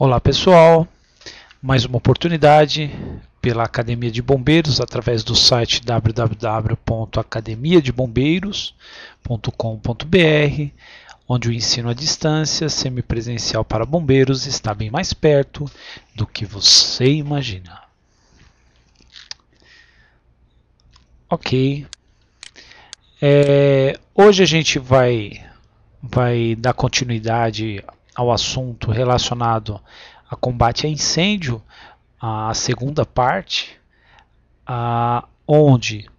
Olá pessoal, mais uma oportunidade pela Academia de Bombeiros através do site www.academiadebombeiros.com.br, onde o ensino à distância semipresencial para bombeiros está bem mais perto do que você imagina. Ok, hoje a gente vai dar continuidade ao assunto relacionado a combate a incêndio, a segunda parte, onde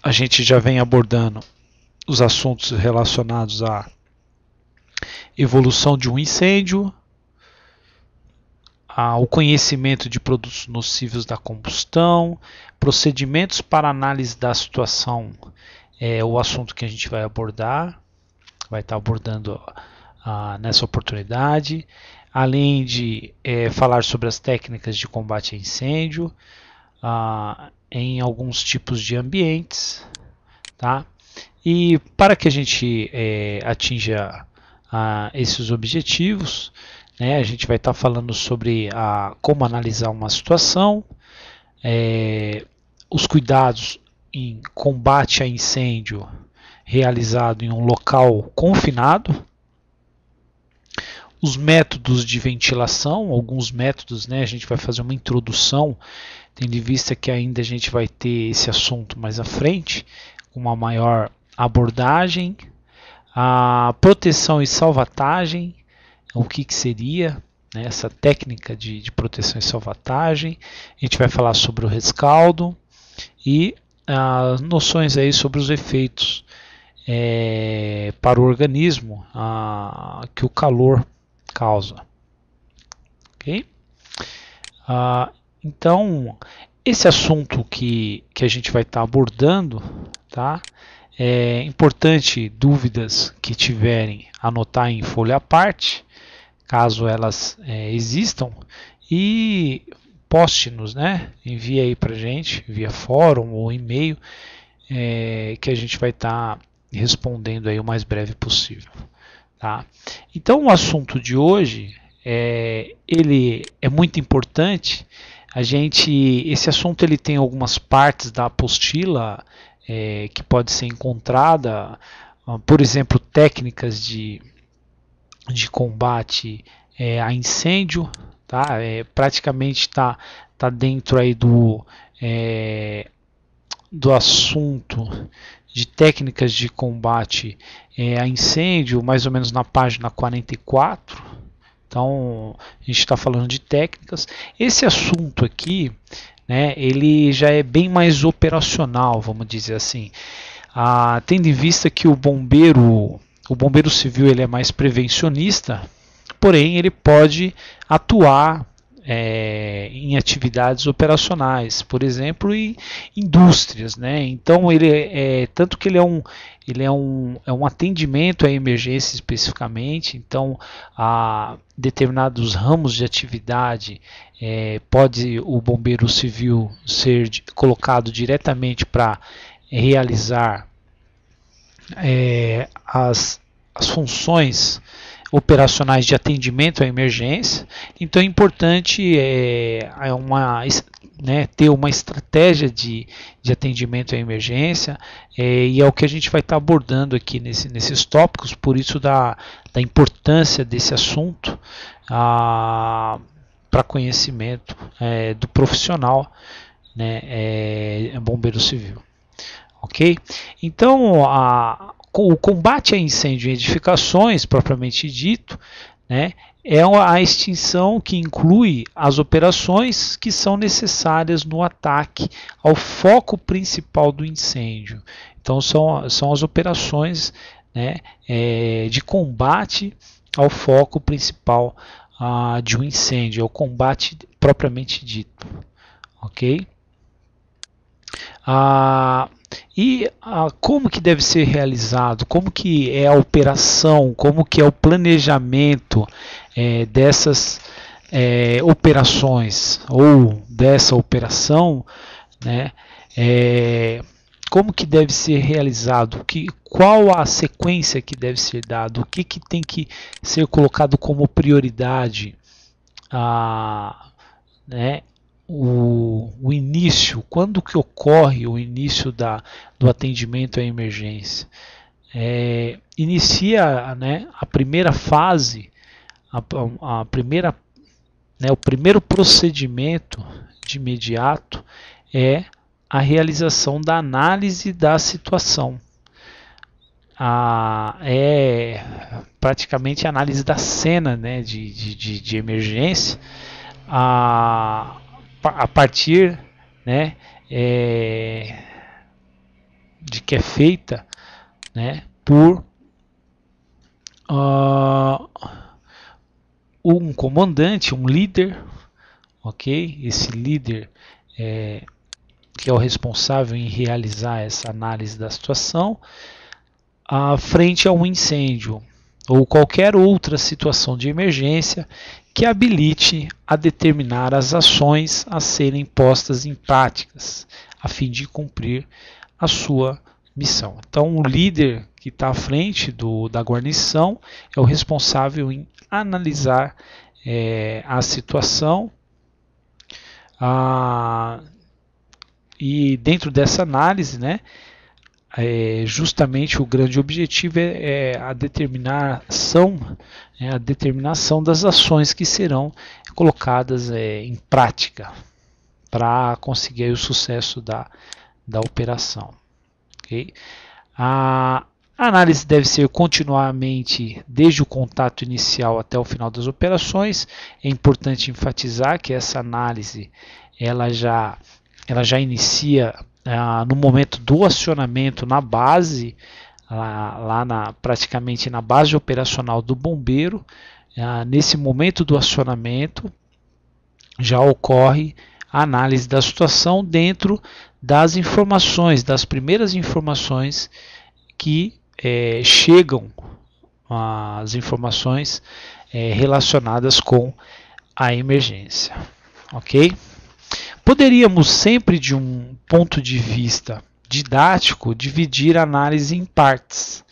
a gente já vem abordando os assuntos relacionados à evolução de um incêndio, ao conhecimento de produtos nocivos da combustão, procedimentos para análise da situação, é o assunto que a gente vai abordar, vai estar abordando nessa oportunidade, além de falar sobre as técnicas de combate a incêndio em alguns tipos de ambientes, tá? E para que a gente atinja esses objetivos, né, a gente vai estar falando sobre como analisar uma situação, os cuidados em combate a incêndio realizado em um local confinado, os métodos de ventilação, alguns métodos, né, a gente vai fazer uma introdução, tendo em vista que ainda a gente vai ter esse assunto mais à frente, com uma maior abordagem, a proteção e salvatagem, o que seria, né, essa técnica de proteção e salvatagem, a gente vai falar sobre o rescaldo e as noções aí sobre os efeitos para o organismo que o calor causa. Ok? Então, esse assunto que a gente vai estar abordando, tá? É importante, dúvidas que tiverem, anotar em folha à parte, caso elas existam, e poste-nos, né? Envie aí pra gente, via fórum ou e-mail, que a gente vai estar respondendo aí o mais breve possível. Tá? Então o assunto de hoje ele é muito importante. Esse assunto ele tem algumas partes da apostila que pode ser encontrada, por exemplo, técnicas de combate a incêndio, tá? Praticamente está dentro aí do assunto de técnicas de combate a incêndio, mais ou menos na página 44. Então, a gente está falando de técnicas. Esse assunto aqui, né, ele já é bem mais operacional, vamos dizer assim. Tendo em vista que o bombeiro civil ele é mais prevencionista, porém ele pode atuar em atividades operacionais, por exemplo, em indústrias, né? Então ele tanto que ele é um atendimento à emergência especificamente. Então, a determinados ramos de atividade pode o bombeiro civil ser colocado diretamente para realizar as funções operacionais de atendimento à emergência. Então é importante ter uma estratégia de atendimento à emergência, e é o que a gente vai estar abordando aqui nesses tópicos, por isso da importância desse assunto para conhecimento do profissional, né, bombeiro civil. Ok? Então, o combate a incêndio em edificações, propriamente dito, né, é a extinção que inclui as operações que são necessárias no ataque ao foco principal do incêndio. Então, são as operações, né, de combate ao foco principal de um incêndio, é o combate propriamente dito. Ok? Como que deve ser realizado, como que é a operação, como que é o planejamento dessas operações ou dessa operação, né? como que deve ser realizado, qual a sequência que deve ser dada, o que tem que ser colocado como prioridade, né, o início, quando que ocorre o início do atendimento à emergência. Inicia, né, a primeira fase, a primeira, né, o primeiro procedimento de imediato é a realização da análise da situação. É praticamente a análise da cena, né, de emergência, a partir, né, de que é feita, né, por um comandante, um líder, ok? Esse líder que é o responsável em realizar essa análise da situação, frente a um incêndio ou qualquer outra situação de emergência que habilite a determinar as ações a serem postas em práticas, a fim de cumprir a sua missão. Então, o líder que está à frente da guarnição é o responsável em analisar a situação, e dentro dessa análise, né, justamente o grande objetivo é a determinação das ações que serão colocadas em prática para conseguir o sucesso da operação. Okay? A análise deve ser continuamente desde o contato inicial até o final das operações. É importante enfatizar que essa análise ela já inicia no momento do acionamento na base, praticamente na base operacional do bombeiro. Nesse momento do acionamento já ocorre a análise da situação dentro das informações, das primeiras informações que chegam, as informações relacionadas com a emergência, ok? Poderíamos sempre, de um ponto de vista didático, dividir a análise em partes.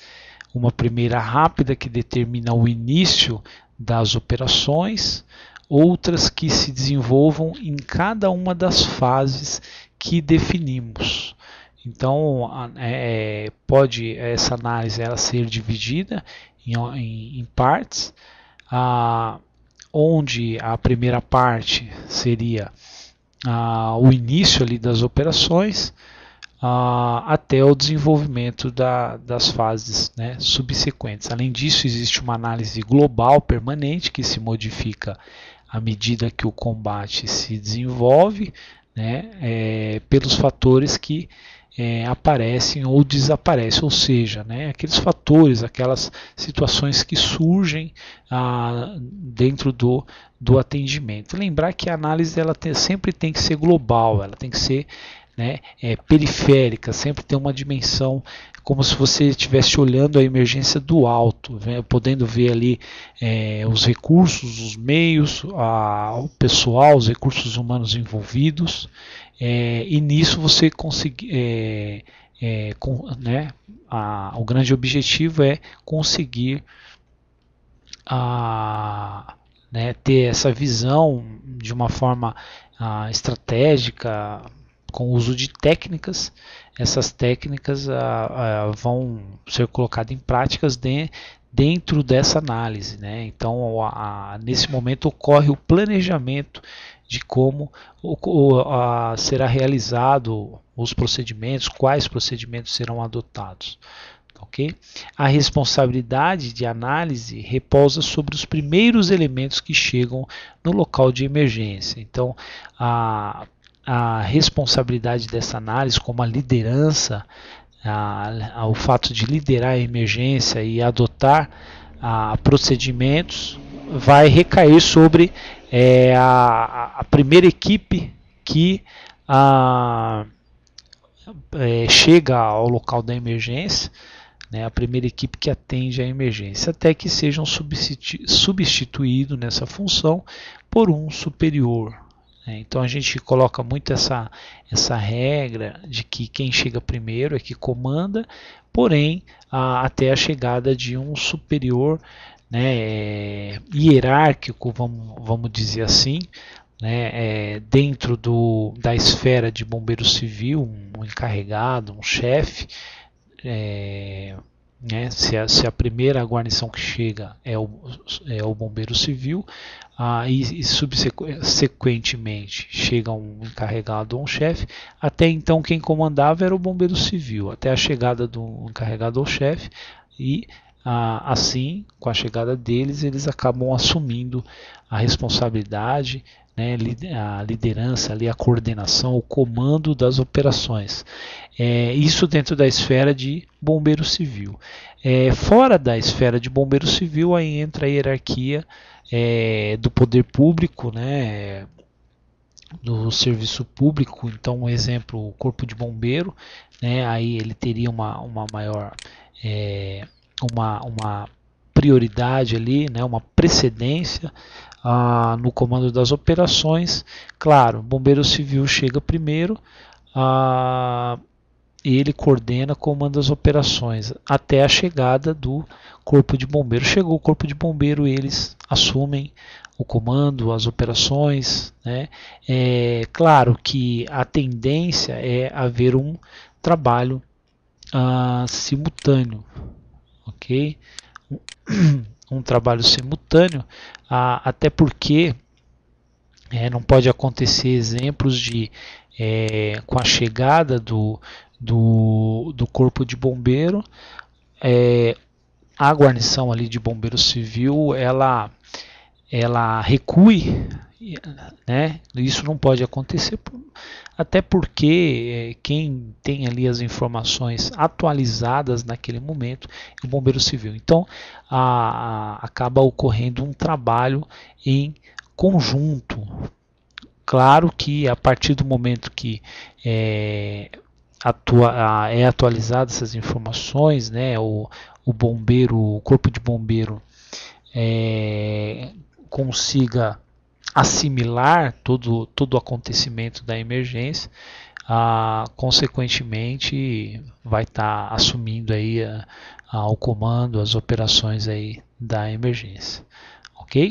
Uma primeira rápida que determina o início das operações, outras que se desenvolvam em cada uma das fases que definimos. Então, pode essa análise ela ser dividida em partes, onde a primeira parte seria o início ali das operações, até o desenvolvimento das fases, né, subsequentes. Além disso, existe uma análise global permanente que se modifica à medida que o combate se desenvolve, né, pelos fatores que aparecem ou desaparecem, ou seja, né, aqueles fatores, aquelas situações que surgem dentro do atendimento. Lembrar que a análise ela sempre tem que ser global, ela tem que ser, né, periférica, sempre tem uma dimensão como se você estivesse olhando a emergência do alto, né, podendo ver ali os recursos, os meios, o pessoal, os recursos humanos envolvidos, e nisso você conseguir, né, o grande objetivo é conseguir né, ter essa visão de uma forma estratégica, com o uso de técnicas. Essas técnicas vão ser colocadas em práticas dentro dessa análise, né? Então, nesse momento ocorre o planejamento de como será realizado os procedimentos, quais procedimentos serão adotados. Okay? A responsabilidade de análise repousa sobre os primeiros elementos que chegam no local de emergência. Então, a responsabilidade dessa análise, como a liderança, o fato de liderar a emergência e adotar procedimentos, vai recair sobre a primeira equipe que chega ao local da emergência, né, a primeira equipe que atende a emergência, até que sejam substituídos nessa função por um superior, Então a gente coloca muito essa regra de que quem chega primeiro é que comanda, porém até a chegada de um superior, né, hierárquico, vamos dizer assim, né, dentro da esfera de bombeiro civil, um encarregado, um chefe, né, se a primeira guarnição que chega é o bombeiro civil, e subsequentemente chega um encarregado ou um chefe, até então quem comandava era o bombeiro civil, até a chegada do encarregado ou chefe, e assim, com a chegada deles, eles acabam assumindo a responsabilidade, né, a liderança, ali, a coordenação, o comando das operações. Isso dentro da esfera de bombeiro civil. Fora da esfera de bombeiro civil, aí entra a hierarquia do poder público, né, do serviço público. Então, um exemplo, o corpo de bombeiro, né, aí ele teria uma maior uma prioridade ali, né, uma precedência no comando das operações. Claro, o bombeiro civil chega primeiro, ele coordena, comanda as operações até a chegada do corpo de bombeiro. Chegou o corpo de bombeiro, eles assumem o comando, as operações, né? Claro que a tendência é haver um trabalho simultâneo, ok? Um trabalho simultâneo, até porque não pode acontecer exemplos de com a chegada do corpo de bombeiro, a guarnição ali de bombeiro civil ela recue, né? Isso não pode acontecer, até porque quem tem ali as informações atualizadas naquele momento é o bombeiro civil. Então acaba ocorrendo um trabalho em conjunto. Claro que a partir do momento que atualizadas essas informações, né, o corpo de bombeiro consiga assimilar todo o acontecimento da emergência, consequentemente vai estar assumindo aí o comando, as operações aí da emergência, ok?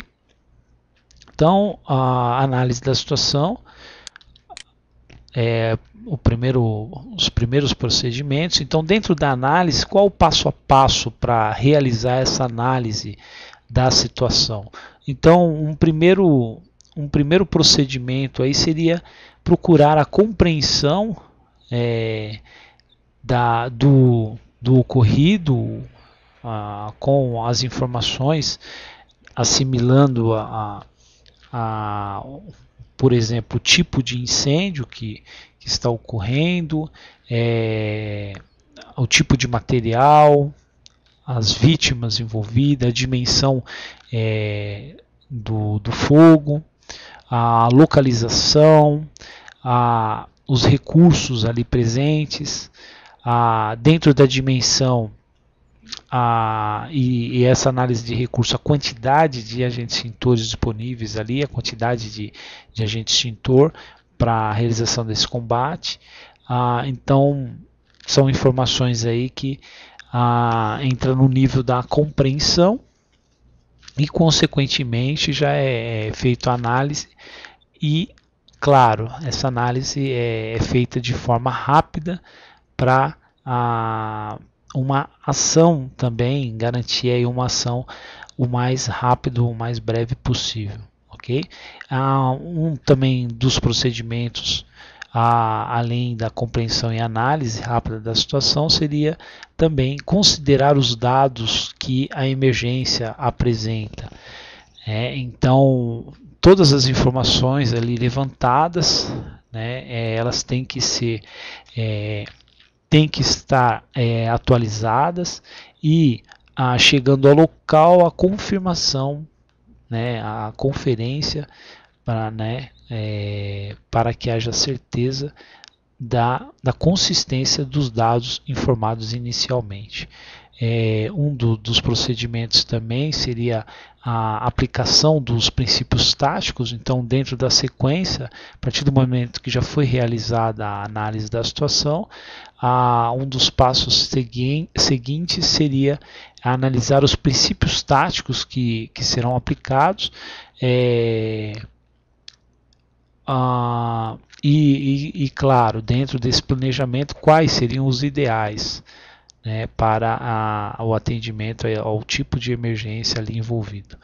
Então, a análise da situação, os primeiros procedimentos. Então, dentro da análise, qual o passo a passo para realizar essa análise da situação? Então, um primeiro procedimento aí seria procurar a compreensão do ocorrido com as informações, assimilando por exemplo, o tipo de incêndio que está ocorrendo, o tipo de material, as vítimas envolvidas, a dimensão do fogo, a localização, os recursos ali presentes, dentro da dimensão e essa análise de recurso, a quantidade de agentes extintores disponíveis ali, a quantidade de agente extintor para a realização desse combate. Então, são informações aí que entram no nível da compreensão e, consequentemente, já é feita a análise e, claro, essa análise é feita de forma rápida para uma ação também, garantir aí uma ação o mais rápido, o mais breve possível, ok? Também dos procedimentos, além da compreensão e análise rápida da situação, seria também considerar os dados que a emergência apresenta. Então, todas as informações ali levantadas, né, elas têm que estar atualizadas e chegando ao local a confirmação, né, a conferência para que haja certeza da consistência dos dados informados inicialmente. Dos procedimentos também seria a aplicação dos princípios táticos. Então, dentro da sequência, a partir do momento que já foi realizada a análise da situação, um dos passos seguintes seria analisar os princípios táticos que serão aplicados, claro, dentro desse planejamento, quais seriam os ideais, né, para o atendimento ao tipo de emergência ali envolvido.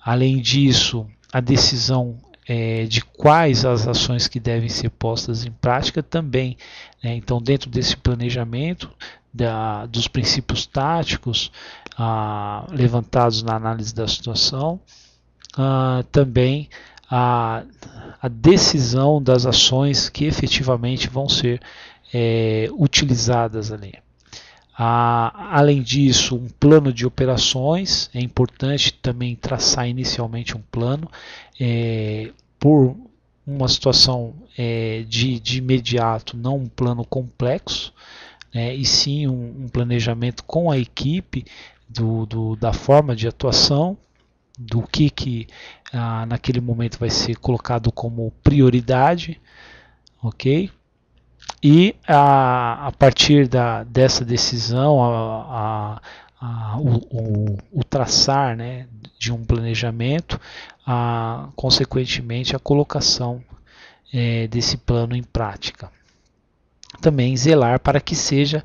Além disso, a decisão de quais as ações que devem ser postas em prática também, né? Então, dentro desse planejamento dos princípios táticos levantados na análise da situação, também a decisão das ações que efetivamente vão ser utilizadas ali. Além disso, um plano de operações. É importante também traçar inicialmente um plano por uma situação de imediato, não um plano complexo, né, e sim um planejamento com a equipe da forma de atuação, do que naquele momento vai ser colocado como prioridade, ok? E a partir dessa decisão, o traçar, né, de um planejamento, consequentemente a colocação desse plano em prática. Também zelar para que seja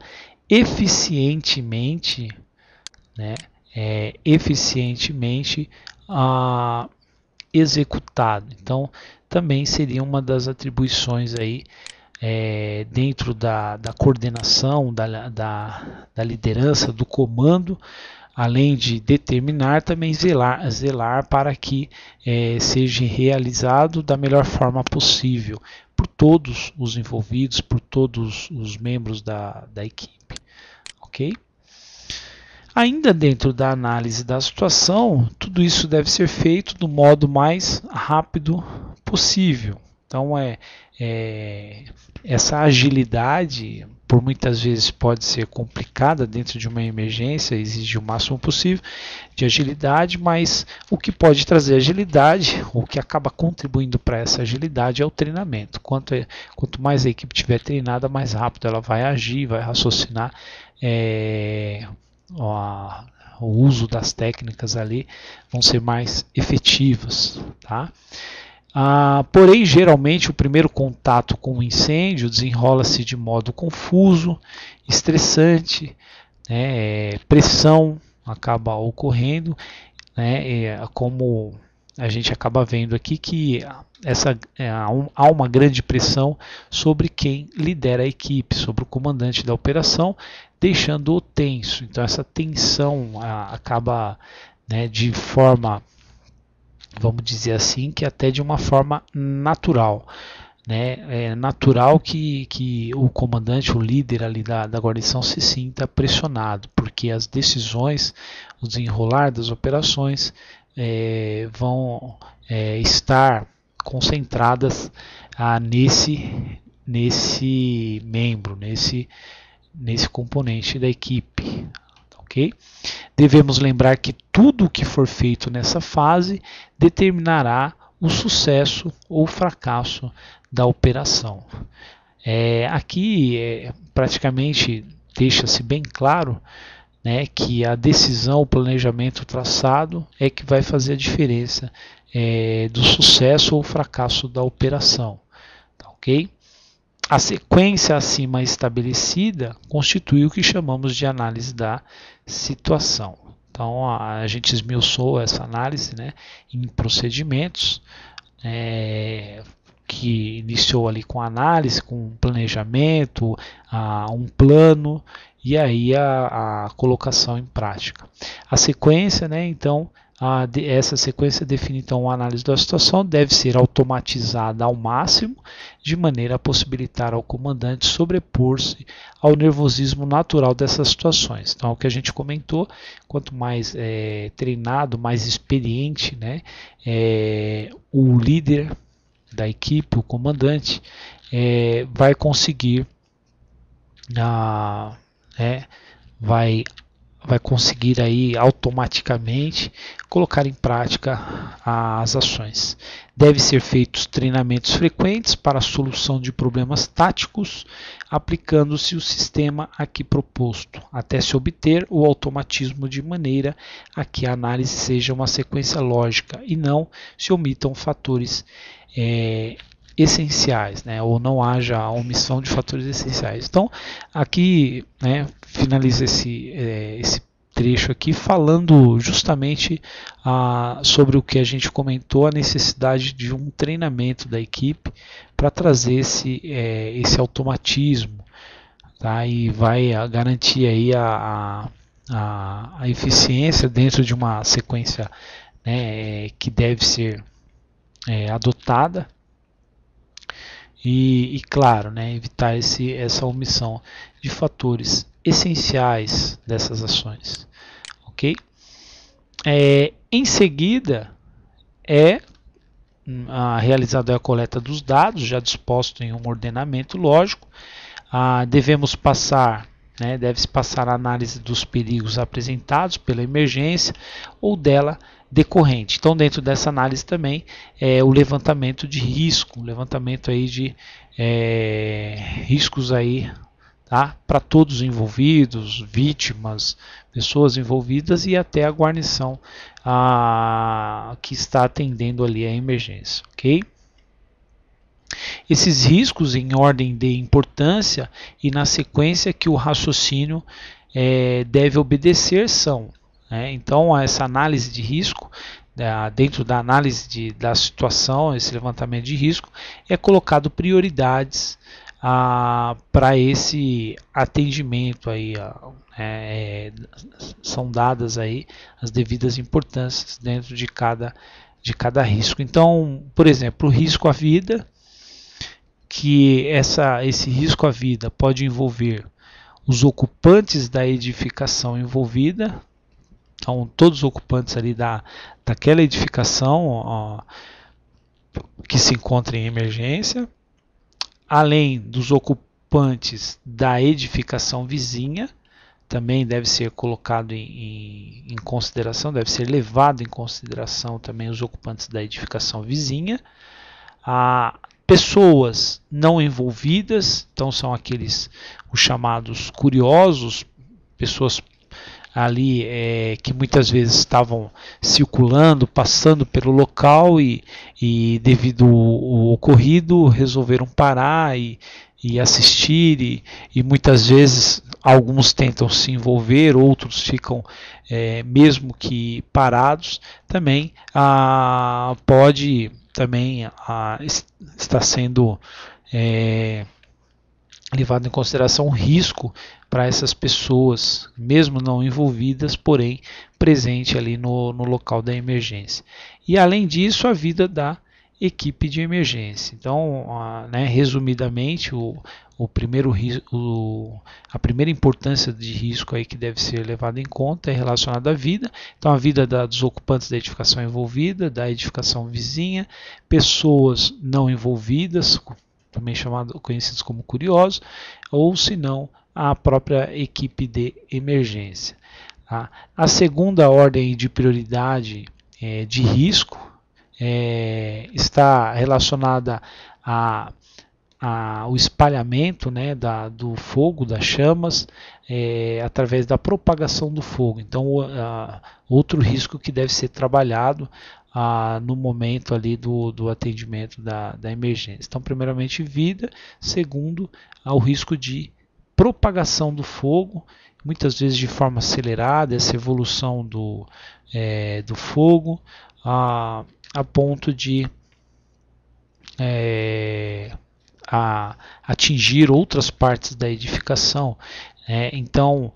eficientemente, né, executado. Então, também seria uma das atribuições aí dentro da coordenação, da liderança, do comando, além de determinar, também zelar para que seja realizado da melhor forma possível por todos os envolvidos, por todos os membros da equipe. Ok? Ainda dentro da análise da situação, tudo isso deve ser feito do modo mais rápido possível. Então, essa agilidade, por muitas vezes pode ser complicada dentro de uma emergência, exige o máximo possível de agilidade, mas o que pode trazer agilidade, o que acaba contribuindo para essa agilidade é o treinamento. Quanto mais a equipe estiver treinada, mais rápido ela vai agir, vai raciocinar, o uso das técnicas ali vão ser mais efetivas, tá? Porém, geralmente o primeiro contato com o incêndio desenrola-se de modo confuso, estressante, né, pressão acaba ocorrendo, né, como a gente acaba vendo aqui que há uma grande pressão sobre quem lidera a equipe, sobre o comandante da operação, deixando-o tenso. Então essa tensão acaba, né, de forma, vamos dizer assim, que até de uma forma natural. Né? É natural que o comandante, o líder ali da guarnição se sinta pressionado, porque as decisões, o desenrolar das operações vão estar concentradas nesse membro, nesse componente da equipe. Okay? Devemos lembrar que tudo o que for feito nessa fase determinará o sucesso ou fracasso da operação. Aqui praticamente deixa-se bem claro, né, que a decisão, o planejamento traçado é que vai fazer a diferença do sucesso ou fracasso da operação. Tá, ok? A sequência acima estabelecida constitui o que chamamos de análise da situação. Então, a gente esmiuçou essa análise, né, em procedimentos, que iniciou ali com análise, com planejamento, um plano e aí a colocação em prática. A sequência, né, então, essa sequência define então a análise da situação, deve ser automatizada ao máximo, de maneira a possibilitar ao comandante sobrepor-se ao nervosismo natural dessas situações. Então, o que a gente comentou, quanto mais treinado, mais experiente, né, o líder da equipe, o comandante, vai conseguir vai vai conseguir aí automaticamente colocar em prática as ações. Deve ser feitos treinamentos frequentes para a solução de problemas táticos, aplicando-se o sistema aqui proposto, até se obter o automatismo de maneira a que a análise seja uma sequência lógica e não se omitam fatores essenciais, né, ou não haja a omissão de fatores essenciais. Então, aqui, né, finaliza esse trecho aqui falando justamente sobre o que a gente comentou, a necessidade de um treinamento da equipe para trazer esse automatismo, tá, e vai garantir aí a eficiência dentro de uma sequência, né, que deve ser adotada. E claro, né, evitar essa omissão de fatores essenciais dessas ações. Ok? Em seguida, realizada a coleta dos dados, já disposto em um ordenamento lógico. Devemos passar, né, deve-se passar a análise dos perigos apresentados pela emergência ou dela decorrente. Então, dentro dessa análise também o levantamento de risco, levantamento aí de riscos aí, tá, para todos os envolvidos, vítimas, pessoas envolvidas e até a guarnição que está atendendo ali a emergência, ok? Esses riscos em ordem de importância e na sequência que o raciocínio deve obedecer são, então essa análise de risco, dentro da análise da situação, esse levantamento de risco, é colocado prioridades para esse atendimento aí, são dadas aí as devidas importâncias dentro de cada risco. Então, por exemplo, o risco à vida, que esse risco à vida pode envolver os ocupantes da edificação envolvida, então todos os ocupantes ali daquela edificação que se encontra em emergência, além dos ocupantes da edificação vizinha, também deve ser colocado em consideração, deve ser levado em consideração também os ocupantes da edificação vizinha. Pessoas não envolvidas, então são os chamados curiosos, pessoas ali que muitas vezes estavam circulando, passando pelo local e devido ao ocorrido resolveram parar e assistir e muitas vezes alguns tentam se envolver, outros ficam mesmo que parados, também pode também está sendo levado em consideração o risco para essas pessoas, mesmo não envolvidas, porém presente ali no local da emergência. E além disso, a vida da equipe de emergência. Então, resumidamente, a primeira importância de risco aí que deve ser levada em conta é relacionada à vida. Então, a vida dos ocupantes da edificação envolvida, da edificação vizinha, pessoas não envolvidas, também conhecidos como curiosos, ou se não, a própria equipe de emergência. Tá? A segunda ordem de prioridade de risco está relacionada ao espalhamento, né, do fogo, das chamas, através da propagação do fogo. Então, outro risco que deve ser trabalhado no momento ali do atendimento da emergência. Então, primeiramente, vida. Segundo, o risco de propagação do fogo, muitas vezes de forma acelerada, essa evolução do fogo, a ponto de atingir outras partes da edificação. Então,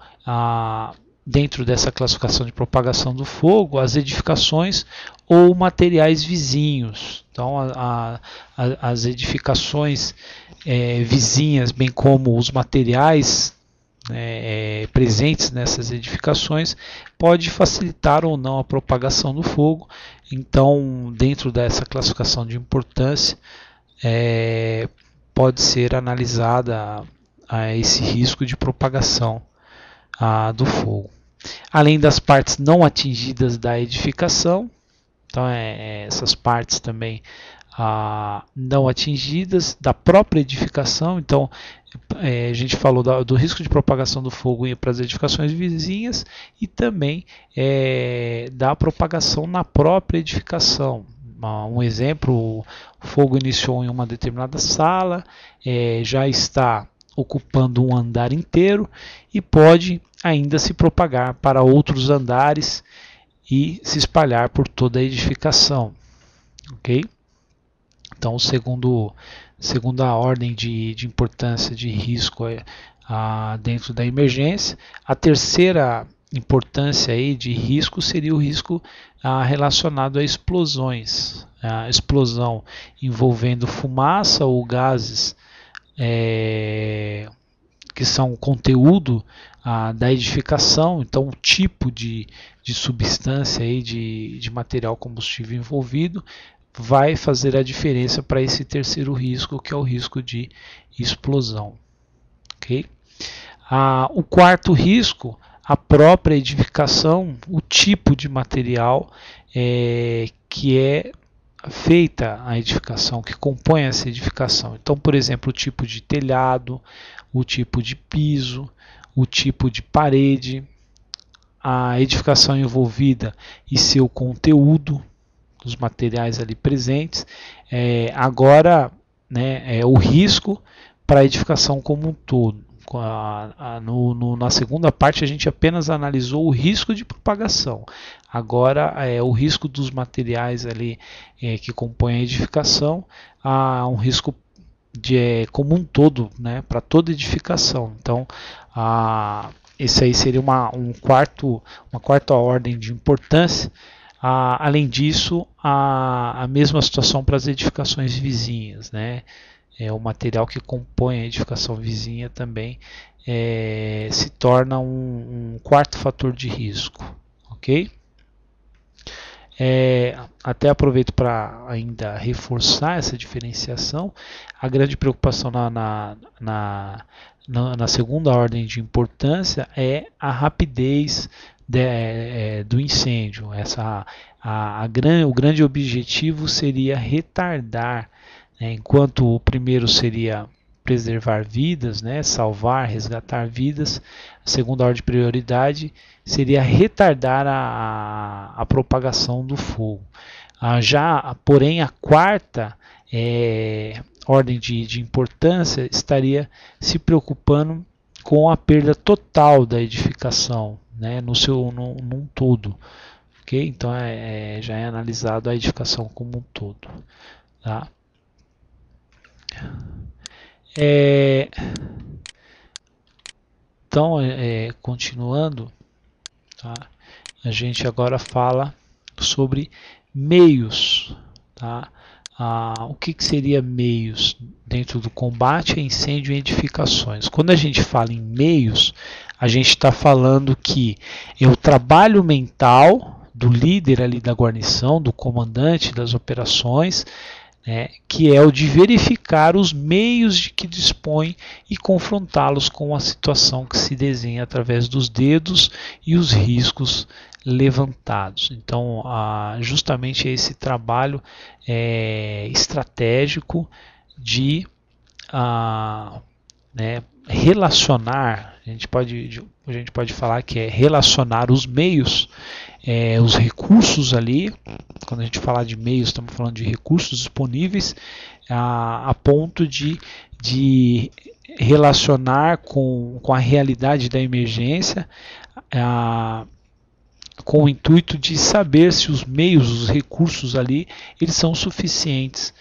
dentro dessa classificação de propagação do fogo, as edificações ou materiais vizinhos. Então, as edificações vizinhas, bem como os materiais presentes nessas edificações, pode facilitar ou não a propagação do fogo. Então, dentro dessa classificação de importância, pode ser analisada esse risco de propagação do fogo. além das partes não atingidas da edificação. Então, essas partes também não atingidas da própria edificação. Então, a gente falou do risco de propagação do fogo para as edificações vizinhas e também da propagação na própria edificação. Um exemplo, o fogo iniciou em uma determinada sala, já está ocupando um andar inteiro e pode ainda se propagar para outros andares e se espalhar por toda a edificação. Ok? Então, segunda ordem de importância de risco dentro da emergência. A terceira importância aí de risco seria o risco relacionado a explosões. A explosão envolvendo fumaça ou gases que são conteúdo da edificação. Então, o tipo de substância aí, de material combustível envolvido vai fazer a diferença para esse terceiro risco, que é o risco de explosão. Okay? O quarto risco, a própria edificação, o tipo de material que é feita a edificação, que compõe essa edificação. Então, por exemplo, o tipo de telhado, o tipo de piso, o tipo de parede, a edificação envolvida e seu conteúdo, dos materiais ali presentes. Agora, né, o risco para a edificação como um todo. Na segunda parte a gente apenas analisou o risco de propagação. Agora o risco dos materiais ali que compõem a edificação, um risco como um todo, né, para toda edificação. Então, esse aí seria uma quarta ordem de importância. Além disso, a mesma situação para as edificações vizinhas, né? O material que compõe a edificação vizinha também se torna um quarto fator de risco, ok? Até aproveito para ainda reforçar essa diferenciação. A grande preocupação na segunda ordem de importância é a rapidez do incêndio. O grande objetivo seria retardar, né, enquanto o primeiro seria preservar vidas, né, salvar, resgatar vidas, a segunda ordem de prioridade seria retardar a propagação do fogo. Porém, a quarta ordem de importância estaria se preocupando com a perda total da edificação, né, num todo. Okay? Então, já é analisado a edificação como um todo. Tá? Então, continuando, tá? A gente agora fala sobre meios. Tá? O que seria meios dentro do combate a incêndio em edificações? Quando a gente fala em meios, a gente está falando que é o trabalho mental do líder ali da guarnição, do comandante das operações, né, que é o de verificar os meios de que dispõe e confrontá-los com a situação que se desenha através dos dedos e os riscos levantados. Então, justamente esse trabalho estratégico de relacionar, a gente pode falar que é relacionar os meios, os recursos ali. Quando a gente falar de meios, estamos falando de recursos disponíveis, a ponto de relacionar com a realidade da emergência, com o intuito de saber se os meios, os recursos ali, eles são suficientes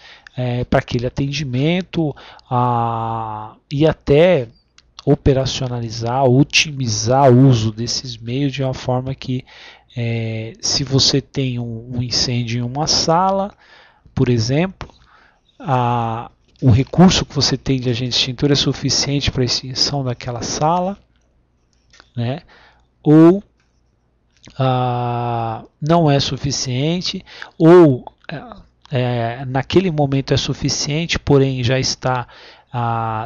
para aquele atendimento, e até operacionalizar, otimizar o uso desses meios de uma forma que, se você tem um incêndio em uma sala, por exemplo, o recurso que você tem de agente extintor é suficiente para a extinção daquela sala, né? Ou não é suficiente, ou naquele momento é suficiente, porém já está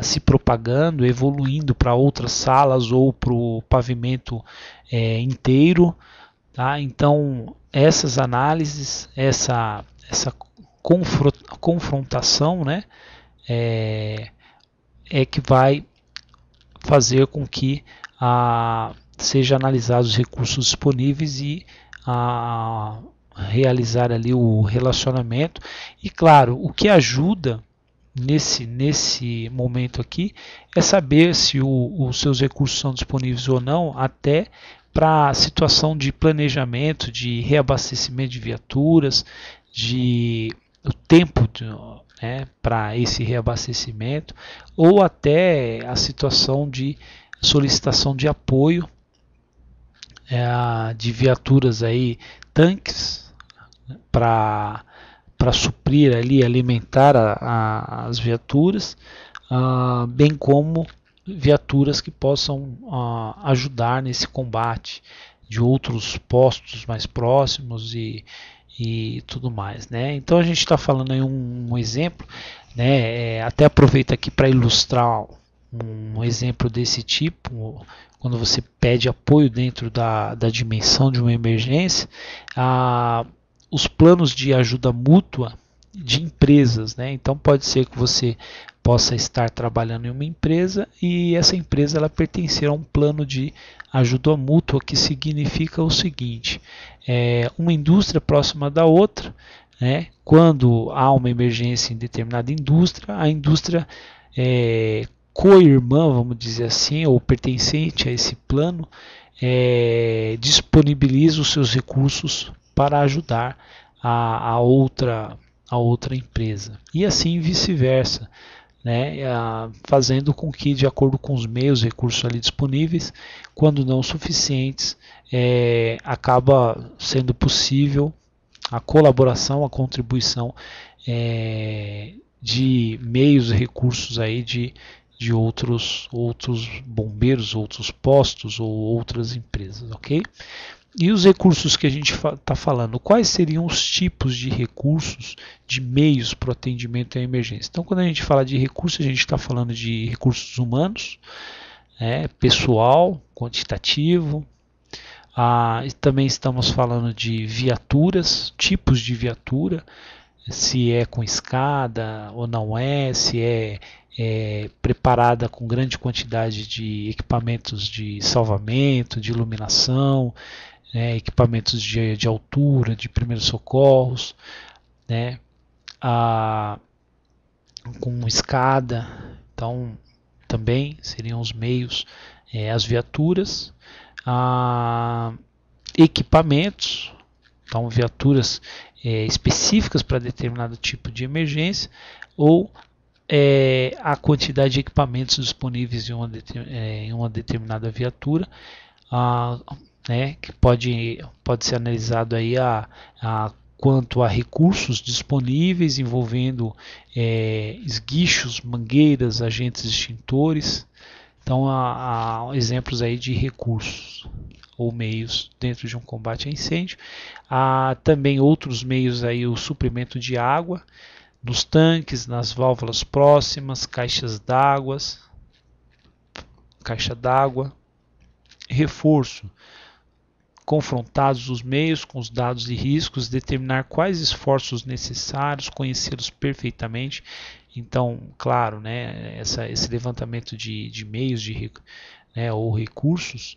se propagando, evoluindo para outras salas ou para o pavimento inteiro. Tá? Então, essas análises, essa confrontação, né, que vai fazer com que seja analisados os recursos disponíveis e realizar ali o relacionamento. E claro, o que ajuda nesse momento aqui é saber se os seus recursos são disponíveis ou não, até para a situação de planejamento, de reabastecimento de viaturas, o tempo para esse reabastecimento, ou até a situação de solicitação de apoio de viaturas aí, tanques, para suprir ali, alimentar as viaturas, bem como viaturas que possam ajudar nesse combate de outros postos mais próximos e tudo mais, né? Então a gente está falando aí um exemplo, né? Até aproveita aqui para ilustrar um exemplo desse tipo. Quando você pede apoio dentro da dimensão de uma emergência, os planos de ajuda mútua de empresas, né? Então pode ser que você possa estar trabalhando em uma empresa e essa empresa ela pertencer a um plano de ajuda mútua, que significa o seguinte: uma indústria próxima da outra, né? Quando há uma emergência em determinada indústria, a indústria co-irmã, vamos dizer assim, ou pertencente a esse plano, disponibiliza os seus recursos para ajudar a outra empresa, e assim vice-versa, né? Fazendo com que, de acordo com os meios, recursos ali disponíveis, quando não suficientes, acaba sendo possível a colaboração, a contribuição de meios e recursos aí de outros bombeiros, outros postos ou outras empresas, ok? E os recursos que a gente está falando, quais seriam os tipos de recursos, de meios para o atendimento à emergência? Então, quando a gente fala de recursos, a gente está falando de recursos humanos, pessoal, quantitativo. Também estamos falando de viaturas, tipos de viatura, se é com escada ou não se é preparada com grande quantidade de equipamentos de salvamento, de iluminação, equipamentos de altura, de primeiros socorros, né, com escada. Então também seriam os meios, as viaturas, equipamentos, então viaturas específicas para determinado tipo de emergência, ou a quantidade de equipamentos disponíveis em uma determinada viatura, que pode ser analisado aí quanto a recursos disponíveis envolvendo esguichos, mangueiras, agentes extintores. Então há exemplos aí de recursos ou meios dentro de um combate a incêndio. Há também outros meios aí, o suprimento de água nos tanques, nas válvulas próximas, caixa d'água, reforço, confrontados os meios com os dados e riscos, determinar quais esforços necessários, conhecê-los perfeitamente. Então, claro, né, esse levantamento de meios ou recursos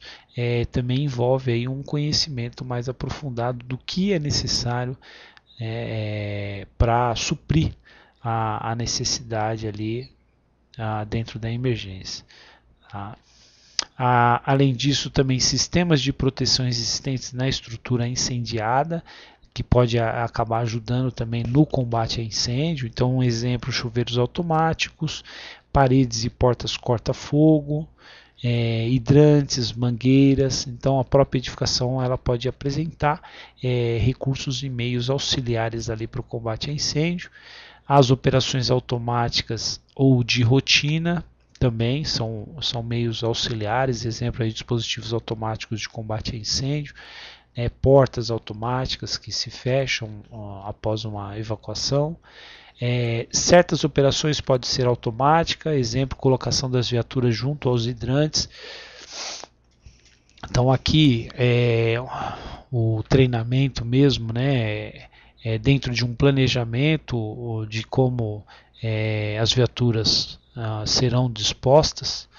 também envolve aí um conhecimento mais aprofundado do que é necessário para suprir a necessidade ali dentro da emergência. Tá? Além disso, também sistemas de proteção existentes na estrutura incendiada, que pode acabar ajudando também no combate a incêndio. Então, um exemplo: chuveiros automáticos, paredes e portas corta-fogo, hidrantes, mangueiras. Então a própria edificação ela pode apresentar recursos e meios auxiliares ali para o combate a incêndio. As operações automáticas ou de rotina também são meios auxiliares, exemplo aí, dispositivos automáticos de combate a incêndio, portas automáticas que se fecham após uma evacuação. Certas operações podem ser automáticas, exemplo, colocação das viaturas junto aos hidrantes. Então aqui o treinamento mesmo, né, dentro de um planejamento de como as viaturas serão dispostas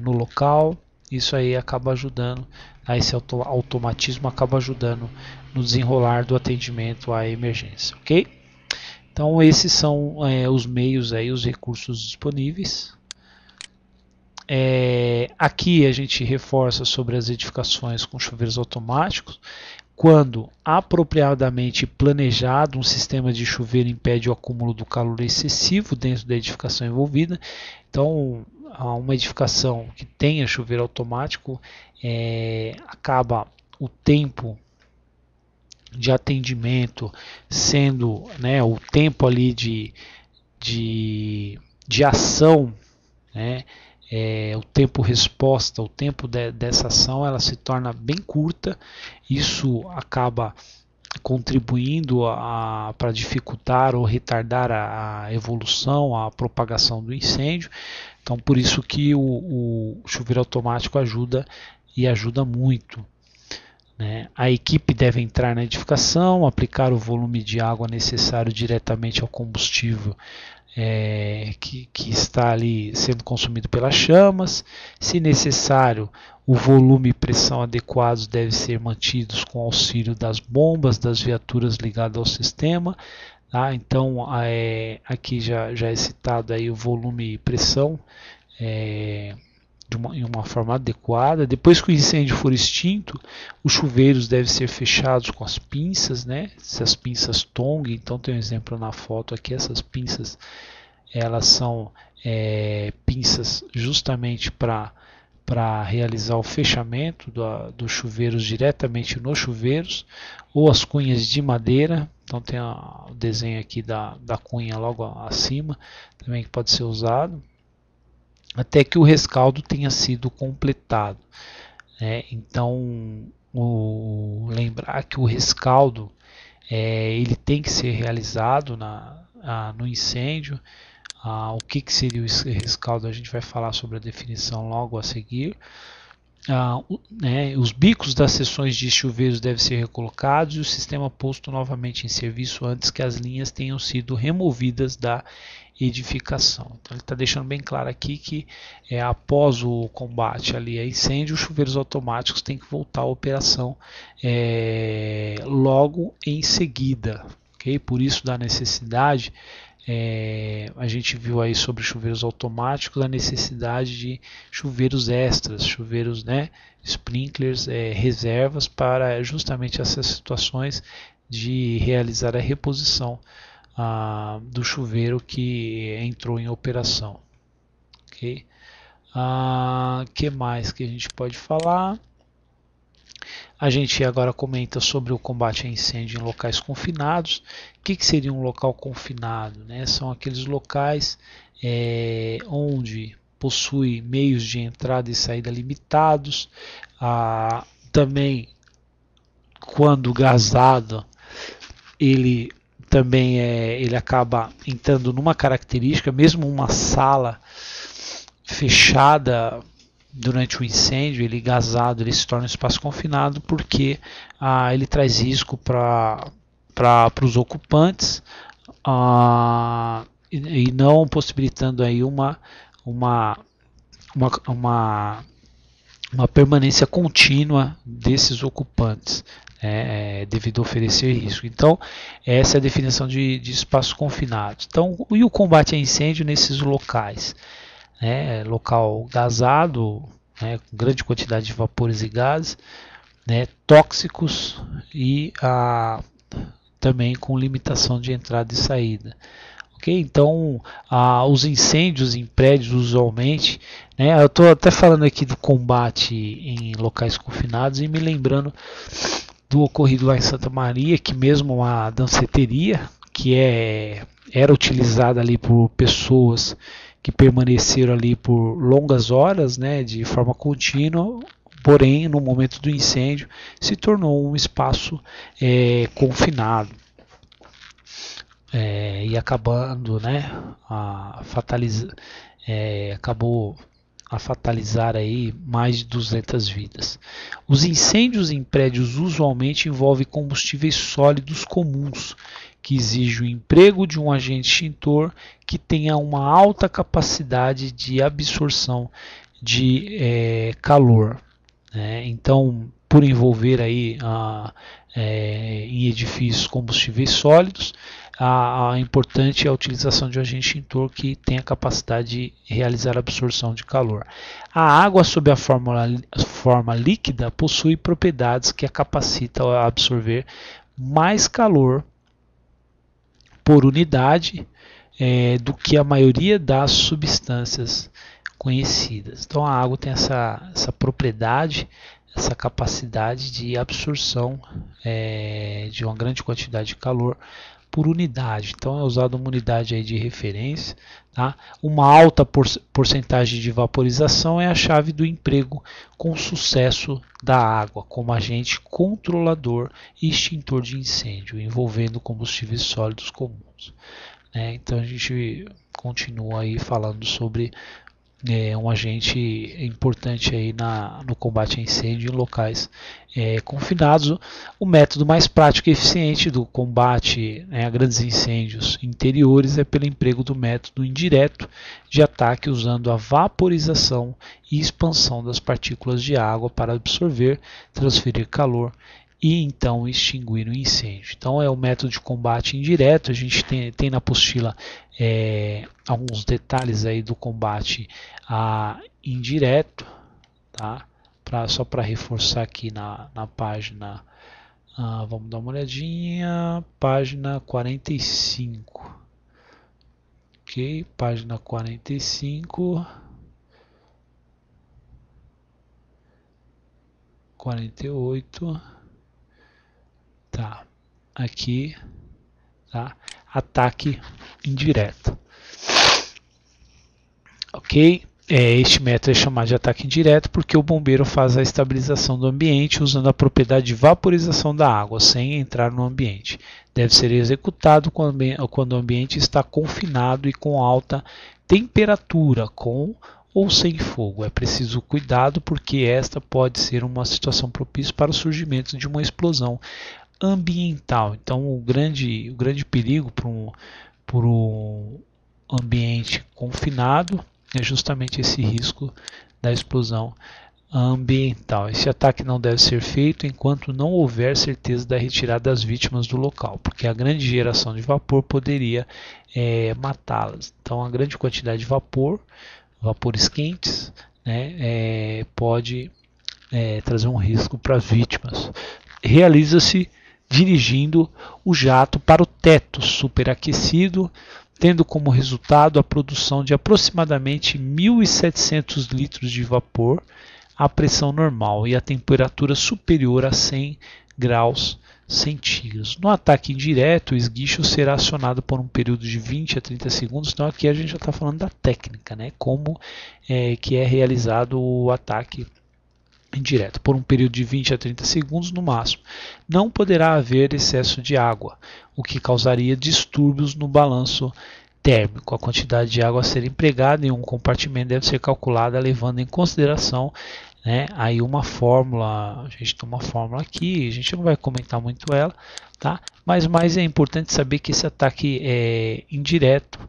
no local. Isso aí acaba ajudando, esse automatismo acaba ajudando no desenrolar do atendimento à emergência, ok? Então esses são os meios aí, os recursos disponíveis. Aqui a gente reforça sobre as edificações com chuveiros automáticos. Quando apropriadamente planejado, um sistema de chuveiro impede o acúmulo do calor excessivo dentro da edificação envolvida. Então, uma edificação que tenha chuveiro automático, acaba o tempo de atendimento sendo, né, o tempo ali de ação, né, o tempo resposta, o tempo dessa ação, ela se torna bem curta. Isso acaba contribuindo para dificultar ou retardar a evolução, a propagação do incêndio. Então, por isso que o chuveiro automático ajuda e ajuda muito. A equipe deve entrar na edificação, aplicar o volume de água necessário diretamente ao combustível que está ali sendo consumido pelas chamas. Se necessário, o volume e pressão adequados devem ser mantidos com auxílio das bombas das viaturas ligadas ao sistema. Então aqui já é citado aí o volume e pressão em uma forma adequada. Depois que o incêndio for extinto, os chuveiros devem ser fechados com as pinças, né? Essas pinças Tong. Então tem um exemplo na foto aqui. Essas pinças, elas são pinças justamente para realizar o fechamento dos chuveiros diretamente nos chuveiros, ou as cunhas de madeira. Então tem o desenho aqui da cunha logo acima, também que pode ser usado, até que o rescaldo tenha sido completado. Então, lembrar que o rescaldo ele tem que ser realizado no incêndio. O que seria o rescaldo? A gente vai falar sobre a definição logo a seguir. Os bicos das seções de chuveiros devem ser recolocados e o sistema posto novamente em serviço antes que as linhas tenham sido removidas da edificação. Então ele está deixando bem claro aqui que após o combate ali a incêndio, os chuveiros automáticos têm que voltar à operação logo em seguida, ok? Por isso da necessidade, a gente viu aí sobre chuveiros automáticos a necessidade de chuveiros extras, chuveiros, sprinklers, reservas para justamente essas situações de realizar a reposição do chuveiro que entrou em operação. Ok? Que mais que a gente pode falar? A gente agora comenta sobre o combate a incêndio em locais confinados. O que seria um local confinado? São aqueles locais onde possui meios de entrada e saída limitados. Também, quando gasado, ele também ele acaba entrando numa característica, mesmo uma sala fechada durante o incêndio, ele gasado, ele se torna um espaço confinado, porque ele traz risco para os ocupantes, e não possibilitando aí uma permanência contínua desses ocupantes, devido a oferecer risco. Então, essa é a definição de espaço confinado. Então, e o combate a incêndio nesses locais? Local gasado, com grande quantidade de vapores e gases, tóxicos e também com limitação de entrada e saída. Okay? Então, os incêndios em prédios usualmente, eu estou até falando aqui do combate em locais confinados e me lembrando do ocorrido lá em Santa Maria, que mesmo a danceteria, que era utilizada ali por pessoas que permaneceram ali por longas horas, de forma contínua, Porém, no momento do incêndio, se tornou um espaço confinado, e acabando, né, acabou a fatalizar aí mais de 200 vidas. Os incêndios em prédios usualmente envolvem combustíveis sólidos comuns, que exigem o emprego de um agente extintor que tenha uma alta capacidade de absorção de calor. Então, por envolver aí em edifícios combustíveis sólidos, a importante é a utilização de um agente extintor que tenha capacidade de realizar a absorção de calor. A água sob a forma líquida possui propriedades que a capacitam a absorver mais calor por unidade do que a maioria das substâncias conhecidas. Então a água tem essa propriedade, essa capacidade de absorção de uma grande quantidade de calor por unidade. Então é usada uma unidade aí de referência. Tá? Uma alta porcentagem de vaporização é a chave do emprego com sucesso da água como agente controlador e extintor de incêndio, envolvendo combustíveis sólidos comuns. Então a gente continua aí falando sobre um agente importante aí no combate a incêndio em locais confinados. O método mais prático e eficiente do combate a grandes incêndios interiores é pelo emprego do método indireto de ataque usando a vaporização e expansão das partículas de água para absorver, transferir calor e então extinguir o incêndio. Então é o método de combate indireto. A gente tem na apostila alguns detalhes aí do combate indireto, tá? Só para reforçar aqui na página, vamos dar uma olhadinha, página 45, ok, página 45, 48, tá, aqui, tá, ataque indireto, ok. Este método é chamado de ataque indireto porque o bombeiro faz a estabilização do ambiente usando a propriedade de vaporização da água sem entrar no ambiente. Deve ser executado quando o ambiente está confinado e com alta temperatura, com ou sem fogo. É preciso cuidado porque esta pode ser uma situação propícia para o surgimento de uma explosão ambiental. Então o grande perigo para um ambiente confinado é justamente esse risco da explosão ambiental. Esse ataque não deve ser feito enquanto não houver certeza da retirada das vítimas do local, porque a grande geração de vapor poderia matá-las. Então a grande quantidade de vapores quentes, pode trazer um risco para as vítimas. Realiza-se dirigindo o jato para o teto superaquecido, tendo como resultado a produção de aproximadamente 1.700 litros de vapor à pressão normal e a temperatura superior a 100 graus centígrados. No ataque indireto, o esguicho será acionado por um período de 20 a 30 segundos. Então aqui a gente já está falando da técnica, como que é realizado o ataque indireto, por um período de 20 a 30 segundos no máximo. Não poderá haver excesso de água, o que causaria distúrbios no balanço térmico. A quantidade de água a ser empregada em um compartimento deve ser calculada levando em consideração aí uma fórmula. A gente tem uma fórmula aqui, a gente não vai comentar muito ela, tá? Mas é importante saber que esse ataque indireto,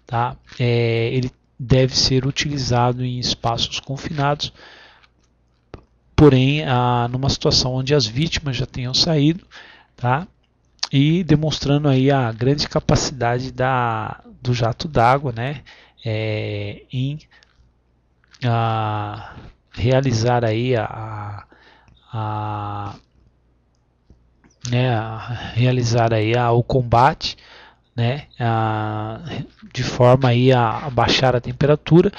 tá? Ele deve ser utilizado em espaços confinados, porém numa situação onde as vítimas já tenham saído, tá? E demonstrando aí a grande capacidade do jato d'água, em realizar aí o combate, de forma aí a baixar a temperatura,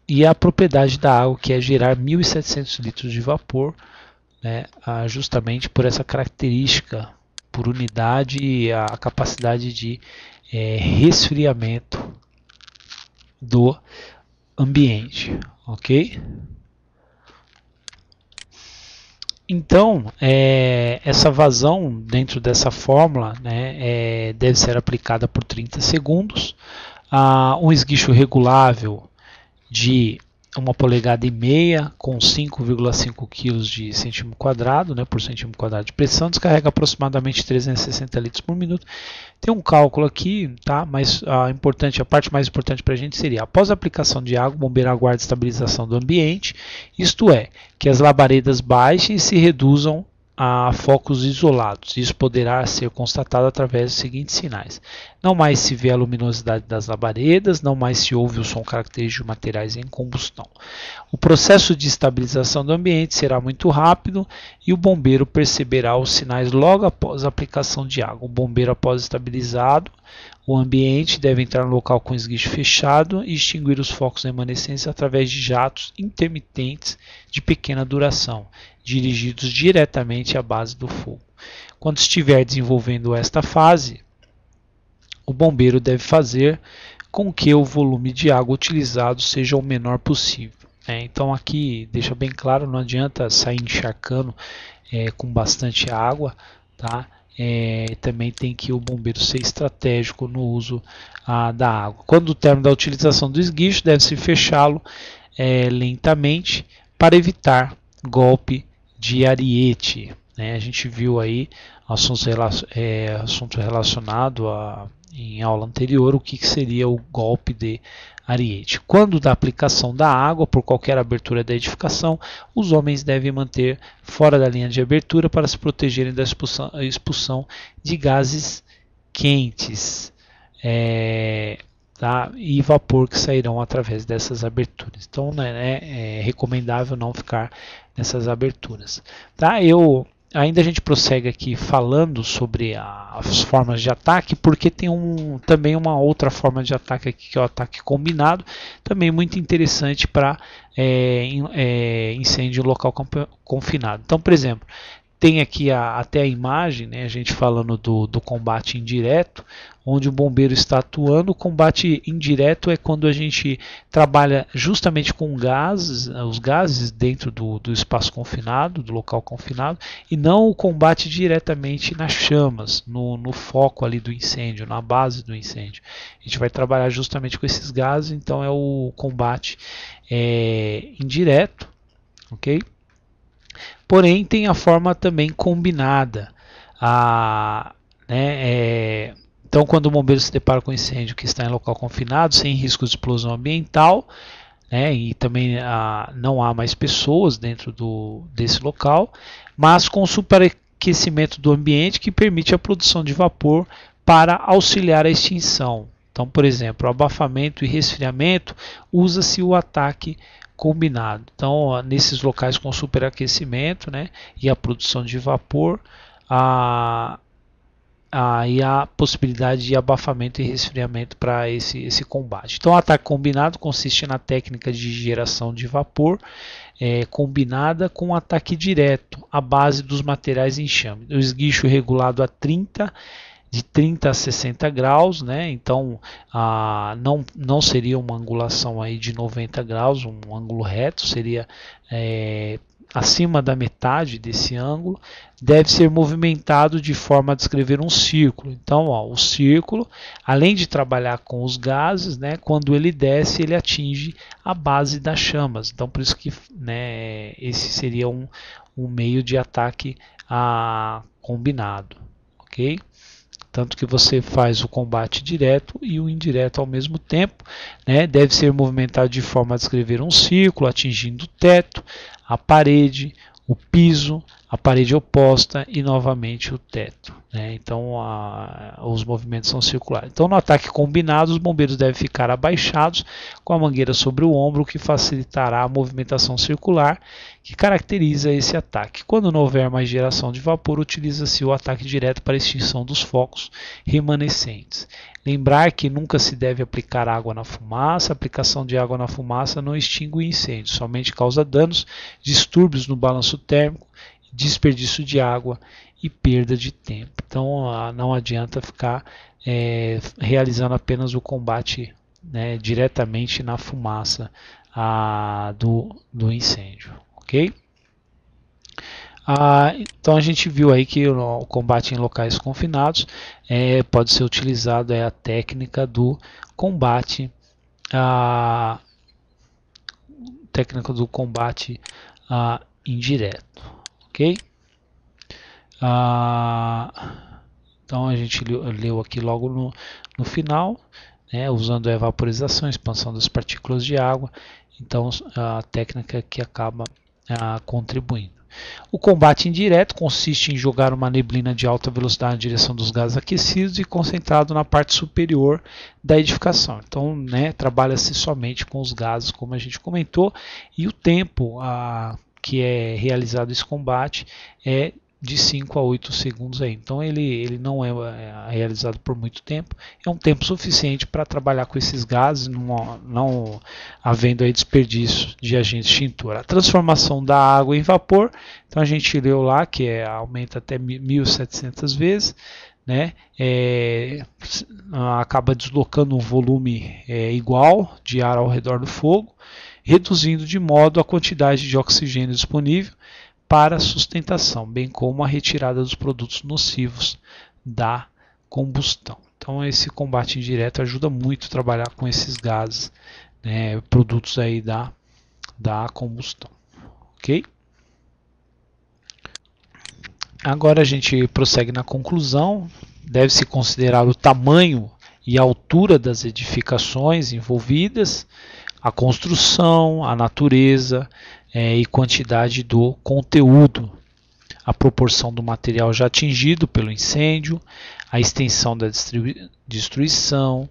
e a propriedade da água, que é gerar 1.700 litros de vapor, justamente por essa característica, por unidade, e a capacidade de resfriamento do ambiente, ok? Então, essa vazão dentro dessa fórmula, né, deve ser aplicada por 30 segundos. Um esguicho regulável de 1,5 polegadas com 5,5 kg de centímetro quadrado, né, por centímetro quadrado de pressão, descarrega aproximadamente 360 litros por minuto. Tem um cálculo aqui, tá? Mas a parte mais importante para a gente seria: após a aplicação de água, o bombeiro aguarda a estabilização do ambiente, isto é, que as labaredas baixem e se reduzam a focos isolados. Isso poderá ser constatado através dos seguintes sinais: não mais se vê a luminosidade das labaredas, não mais se ouve o som característico de materiais em combustão. O processo de estabilização do ambiente será muito rápido e o bombeiro perceberá os sinais logo após a aplicação de água. O bombeiro, após estabilizado o ambiente, deve entrar no local com esguicho fechado e extinguir os focos remanescentes através de jatos intermitentes de pequena duração, dirigidos diretamente à base do fogo. Quando estiver desenvolvendo esta fase, o bombeiro deve fazer com que o volume de água utilizado seja o menor possível. Então aqui deixa bem claro, não adianta sair encharcando com bastante água, tá? Também tem que o bombeiro ser estratégico no uso da água. Quando o término da utilização do esguicho, deve-se fechá-lo lentamente para evitar golpe de ariete. A gente viu aí assunto relacionado em aula anterior, o que seria o golpe de ariete. Quando da aplicação da água por qualquer abertura da edificação, os homens devem manter fora da linha de abertura para se protegerem da expulsão de gases quentes e vapor que sairão através dessas aberturas. Então, é recomendável não ficar nessas aberturas. Ainda a gente prossegue aqui falando sobre as formas de ataque, porque tem também uma outra forma de ataque aqui, que é o ataque combinado, também muito interessante para incêndio local confinado. Então, por exemplo, tem aqui até a imagem, a gente falando do combate indireto, onde o bombeiro está atuando. O combate indireto é quando a gente trabalha justamente com gases, os gases dentro do espaço confinado, do local confinado, e não o combate diretamente nas chamas, no foco ali do incêndio, na base do incêndio. A gente vai trabalhar justamente com esses gases, então é o combate indireto, ok? Porém, tem a forma também combinada. Então, quando o bombeiro se depara com incêndio que está em local confinado, sem risco de explosão ambiental, e também não há mais pessoas dentro desse local, mas com superaquecimento do ambiente que permite a produção de vapor para auxiliar a extinção. Então, por exemplo, abafamento e resfriamento, usa-se o ataque combinado. Então, nesses locais com superaquecimento, e a produção de vapor, e a possibilidade de abafamento e resfriamento para esse combate. Então, o ataque combinado consiste na técnica de geração de vapor combinada com o ataque direto à base dos materiais em chame. O esguicho regulado de 30 a 60 graus, então não seria uma angulação aí de 90 graus, um ângulo reto, seria acima da metade desse ângulo. Deve ser movimentado de forma a descrever um círculo. Então, o círculo, além de trabalhar com os gases, quando ele desce, ele atinge a base das chamas. Então, por isso que esse seria um meio de ataque combinado, ok? Tanto que você faz o combate direto e o indireto ao mesmo tempo. Deve ser movimentado de forma a descrever um círculo, atingindo o teto, a parede, o piso, a parede oposta e novamente o teto. Então, os movimentos são circulares. Então, no ataque combinado, os bombeiros devem ficar abaixados com a mangueira sobre o ombro, o que facilitará a movimentação circular que caracteriza esse ataque. Quando não houver mais geração de vapor, utiliza-se o ataque direto para extinção dos focos remanescentes. Lembrar que nunca se deve aplicar água na fumaça. A aplicação de água na fumaça não extingue incêndio, somente causa danos, distúrbios no balanço térmico, desperdício de água e perda de tempo. Então, não adianta ficar realizando apenas o combate diretamente na fumaça do incêndio, ok? Então a gente viu aí que o combate em locais confinados pode ser utilizado a técnica do combate a indireto, ok? Então a gente leu aqui logo no final, né, usando a evaporização, expansão das partículas de água. Então a técnica que acaba contribuindo. O combate indireto consiste em jogar uma neblina de alta velocidade na direção dos gases aquecidos e concentrado na parte superior da edificação. Então, né, trabalha-se somente com os gases, como a gente comentou, e o tempo que é realizado esse combate é de 5 a 8 segundos aí. Então ele não é realizado por muito tempo, é um tempo suficiente para trabalhar com esses gases, não havendo aí desperdício de agente extintor. A transformação da água em vapor, então a gente leu lá que aumenta até 1.700 vezes, né? Acaba deslocando um volume igual de ar ao redor do fogo, reduzindo de modo a quantidade de oxigênio disponível para a sustentação, bem como a retirada dos produtos nocivos da combustão. Então esse combate indireto ajuda muito a trabalhar com esses gases, né, produtos aí da combustão, ok? Agora a gente prossegue na conclusão. Deve-se considerar o tamanho e a altura das edificações envolvidas, a construção, a natureza e quantidade do conteúdo, a proporção do material já atingido pelo incêndio, a extensão da destruição,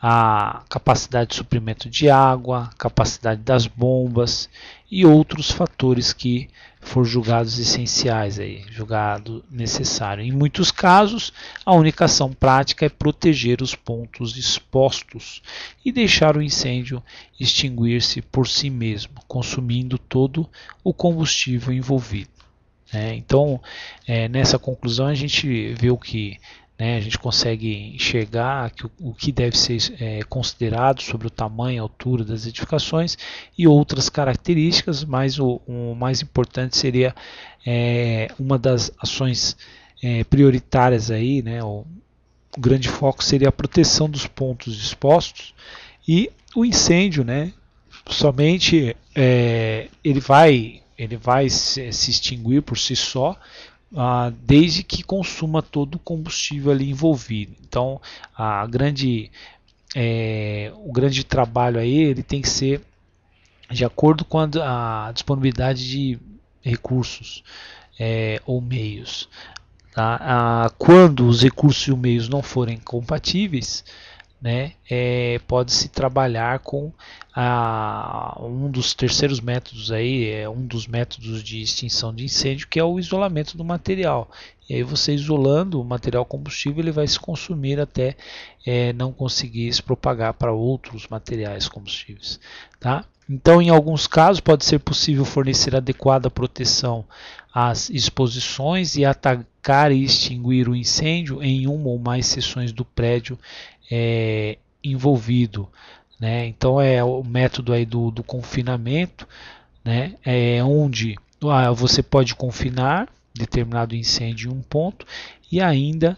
a capacidade de suprimento de água, capacidade das bombas e outros fatores que for julgados essenciais, julgado necessário. Em muitos casos, a única ação prática é proteger os pontos expostos e deixar o incêndio extinguir-se por si mesmo, consumindo todo o combustível envolvido. Então, nessa conclusão, a gente vê a gente consegue enxergar o que deve ser considerado sobre o tamanho e altura das edificações e outras características, mas o mais importante seria uma das ações prioritárias aí, né, o grande foco seria a proteção dos pontos expostos e o incêndio, né, somente ele vai se extinguir por si só, desde que consuma todo o combustível ali envolvido. Então, o grande trabalho aí ele tem que ser de acordo com a disponibilidade de recursos ou meios. Tá? Quando os recursos e os meios não forem compatíveis, né, pode-se trabalhar com um dos terceiros métodos aí, um dos métodos de extinção de incêndio, que é o isolamento do material. E aí você isolando o material combustível, ele vai se consumir até não conseguir se propagar para outros materiais combustíveis. Tá? Então, em alguns casos, pode ser possível fornecer adequada proteção às exposições e atacar e extinguir o incêndio em uma ou mais seções do prédio envolvido, né? Então é o método aí do confinamento, né? Onde você pode confinar determinado incêndio em um ponto e ainda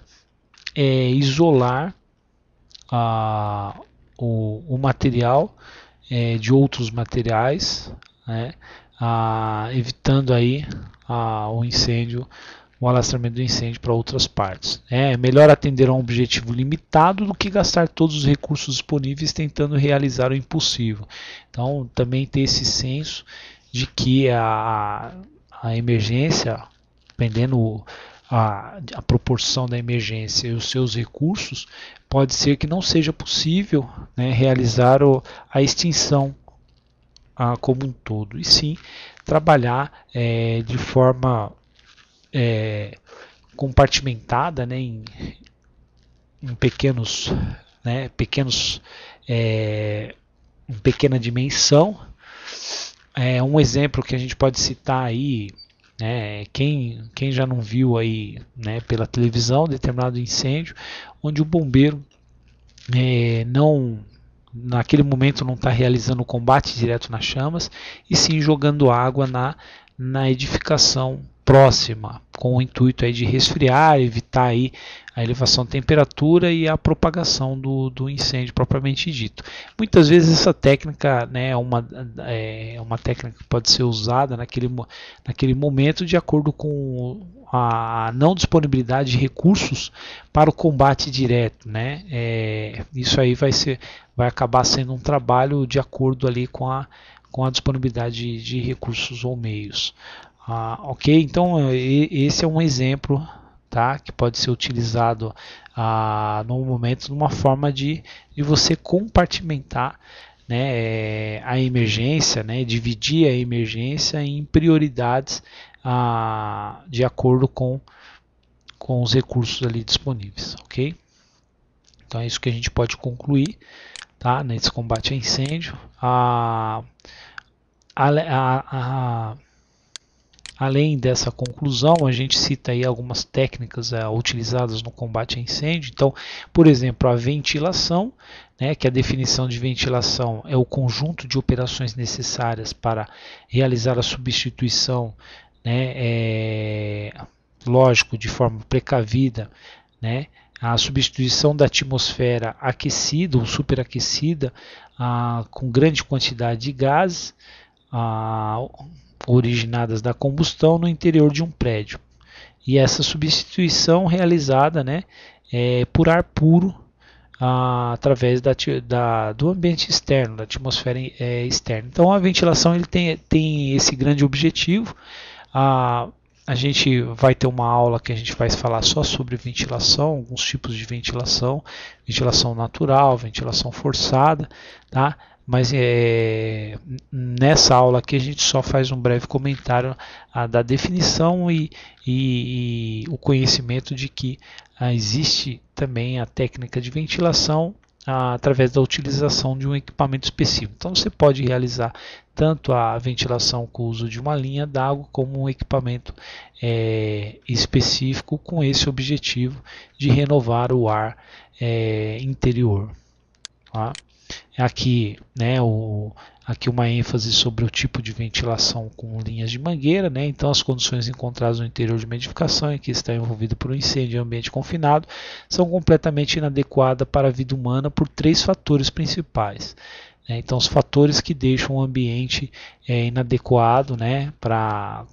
isolar o material de outros materiais, né? Evitando aí o incêndio, o alastramento do incêndio para outras partes. É melhor atender a um objetivo limitado do que gastar todos os recursos disponíveis tentando realizar o impossível. Então, também ter esse senso de que a emergência, dependendo a proporção da emergência e os seus recursos, pode ser que não seja possível, né, realizar a extinção como um todo, e sim trabalhar de forma compartimentada, né, em pequenos, em pequena dimensão. Um exemplo que a gente pode citar aí, né, quem já não viu aí, né, pela televisão determinado incêndio, onde o bombeiro naquele momento não está realizando o combate direto nas chamas, e sim jogando água na edificação próxima, com o intuito aí de resfriar, evitar aí a elevação da temperatura e a propagação do incêndio propriamente dito. Muitas vezes essa técnica, né, é uma técnica que pode ser usada naquele momento de acordo com a não disponibilidade de recursos para o combate direto, né? Isso aí vai acabar sendo um trabalho de acordo ali com a disponibilidade de recursos ou meios. Ok, então esse é um exemplo, tá, que pode ser utilizado no momento de uma forma de você compartimentar, né, a emergência, né, dividir a emergência em prioridades de acordo com os recursos ali disponíveis, ok? Então é isso que a gente pode concluir, tá, nesse combate a incêndio. Além dessa conclusão, a gente cita aí algumas técnicas utilizadas no combate a incêndio. Então, por exemplo, a ventilação, né, que a definição de ventilação é o conjunto de operações necessárias para realizar a substituição, né, lógico, de forma precavida, né, a substituição da atmosfera aquecida ou superaquecida com grande quantidade de gases originadas da combustão no interior de um prédio. E essa substituição realizada, né, por ar puro através do ambiente externo, da atmosfera externa. Então a ventilação ele tem esse grande objetivo. A gente vai ter uma aula que a gente vai falar só sobre ventilação, alguns tipos de ventilação, ventilação natural, ventilação forçada, tá? Mas nessa aula aqui a gente só faz um breve comentário da definição e o conhecimento de que existe também a técnica de ventilação através da utilização de um equipamento específico. Então você pode realizar tanto a ventilação com o uso de uma linha d'água como um equipamento específico com esse objetivo de renovar o ar interior. Tá? Aqui, né, aqui uma ênfase sobre o tipo de ventilação com linhas de mangueira, né? Então as condições encontradas no interior de uma edificação em que está envolvido por um incêndio em ambiente confinado são completamente inadequadas para a vida humana por 3 fatores principais. Né? Então os fatores que deixam o ambiente inadequado, né, para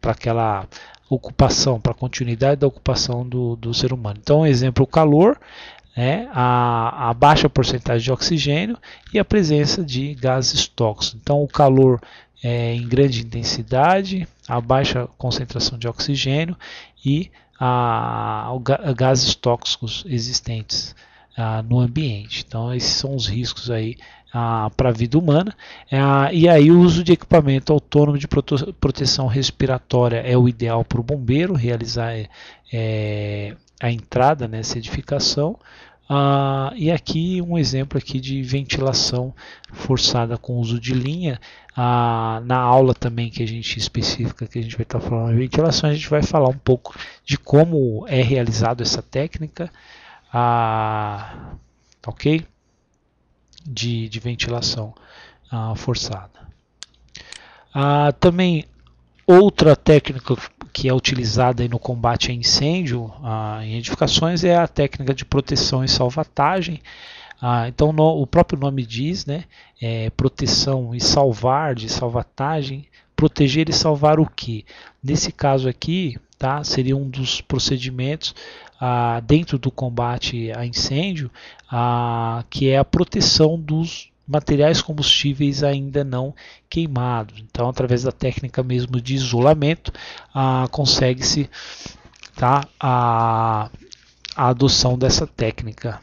aquela ocupação, para a continuidade da ocupação do ser humano. Então, exemplo, o calor, a baixa porcentagem de oxigênio e a presença de gases tóxicos. Então, o calor em grande intensidade, a baixa concentração de oxigênio e gases tóxicos existentes no ambiente. Então, esses são os riscos aí para a vida humana. E aí o uso de equipamento autônomo de proteção respiratória é o ideal para o bombeiro realizar a entrada nessa edificação. E aqui um exemplo aqui de ventilação forçada com uso de linha. Na aula também que a gente específica que a gente vai estar falando de ventilação, a gente vai falar um pouco de como é realizado essa técnica, ok? De ventilação forçada. Também outra técnica que é utilizada aí no combate a incêndio em edificações é a técnica de proteção e salvatagem. Então o próprio nome diz, né, proteção e salvar, de salvatagem, proteger e salvar o que? Nesse caso aqui, tá, seria um dos procedimentos dentro do combate a incêndio, que é a proteção dos materiais combustíveis ainda não queimados. Então, através da técnica mesmo de isolamento, consegue-se a adoção dessa técnica.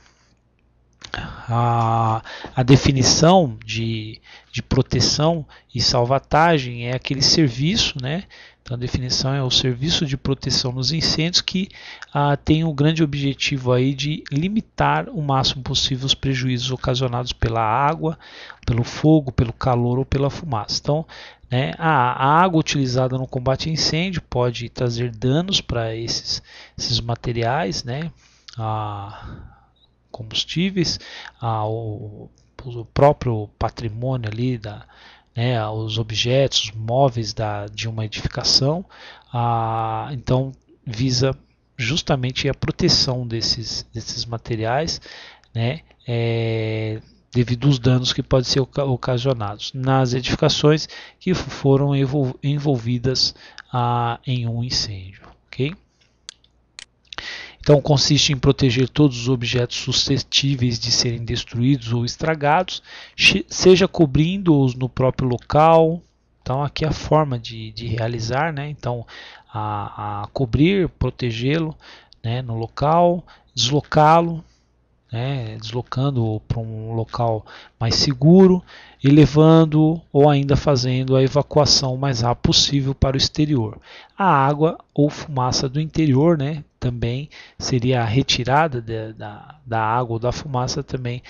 A definição de proteção e salvatagem é aquele serviço, né? Então a definição é o serviço de proteção nos incêndios que tem o grande objetivo aí de limitar o máximo possível os prejuízos ocasionados pela água, pelo fogo, pelo calor ou pela fumaça. Então, né, a água utilizada no combate a incêndio pode trazer danos para esses materiais, né? Combustíveis, o próprio patrimônio ali né, os objetos móveis de uma edificação. Então visa justamente a proteção desses materiais, né, devido aos danos que podem ser ocasionados nas edificações que foram envolvidas em um incêndio. Okay? Então consiste em proteger todos os objetos suscetíveis de serem destruídos ou estragados, seja cobrindo-os no próprio local. Então aqui é a forma de realizar, né? Então a cobrir, protegê-lo, né, no local, deslocá-lo, né, deslocando para um local mais seguro e levando ou ainda fazendo a evacuação o mais rápido possível para o exterior. A água ou fumaça do interior, né, também seria a retirada da água ou da fumaça, também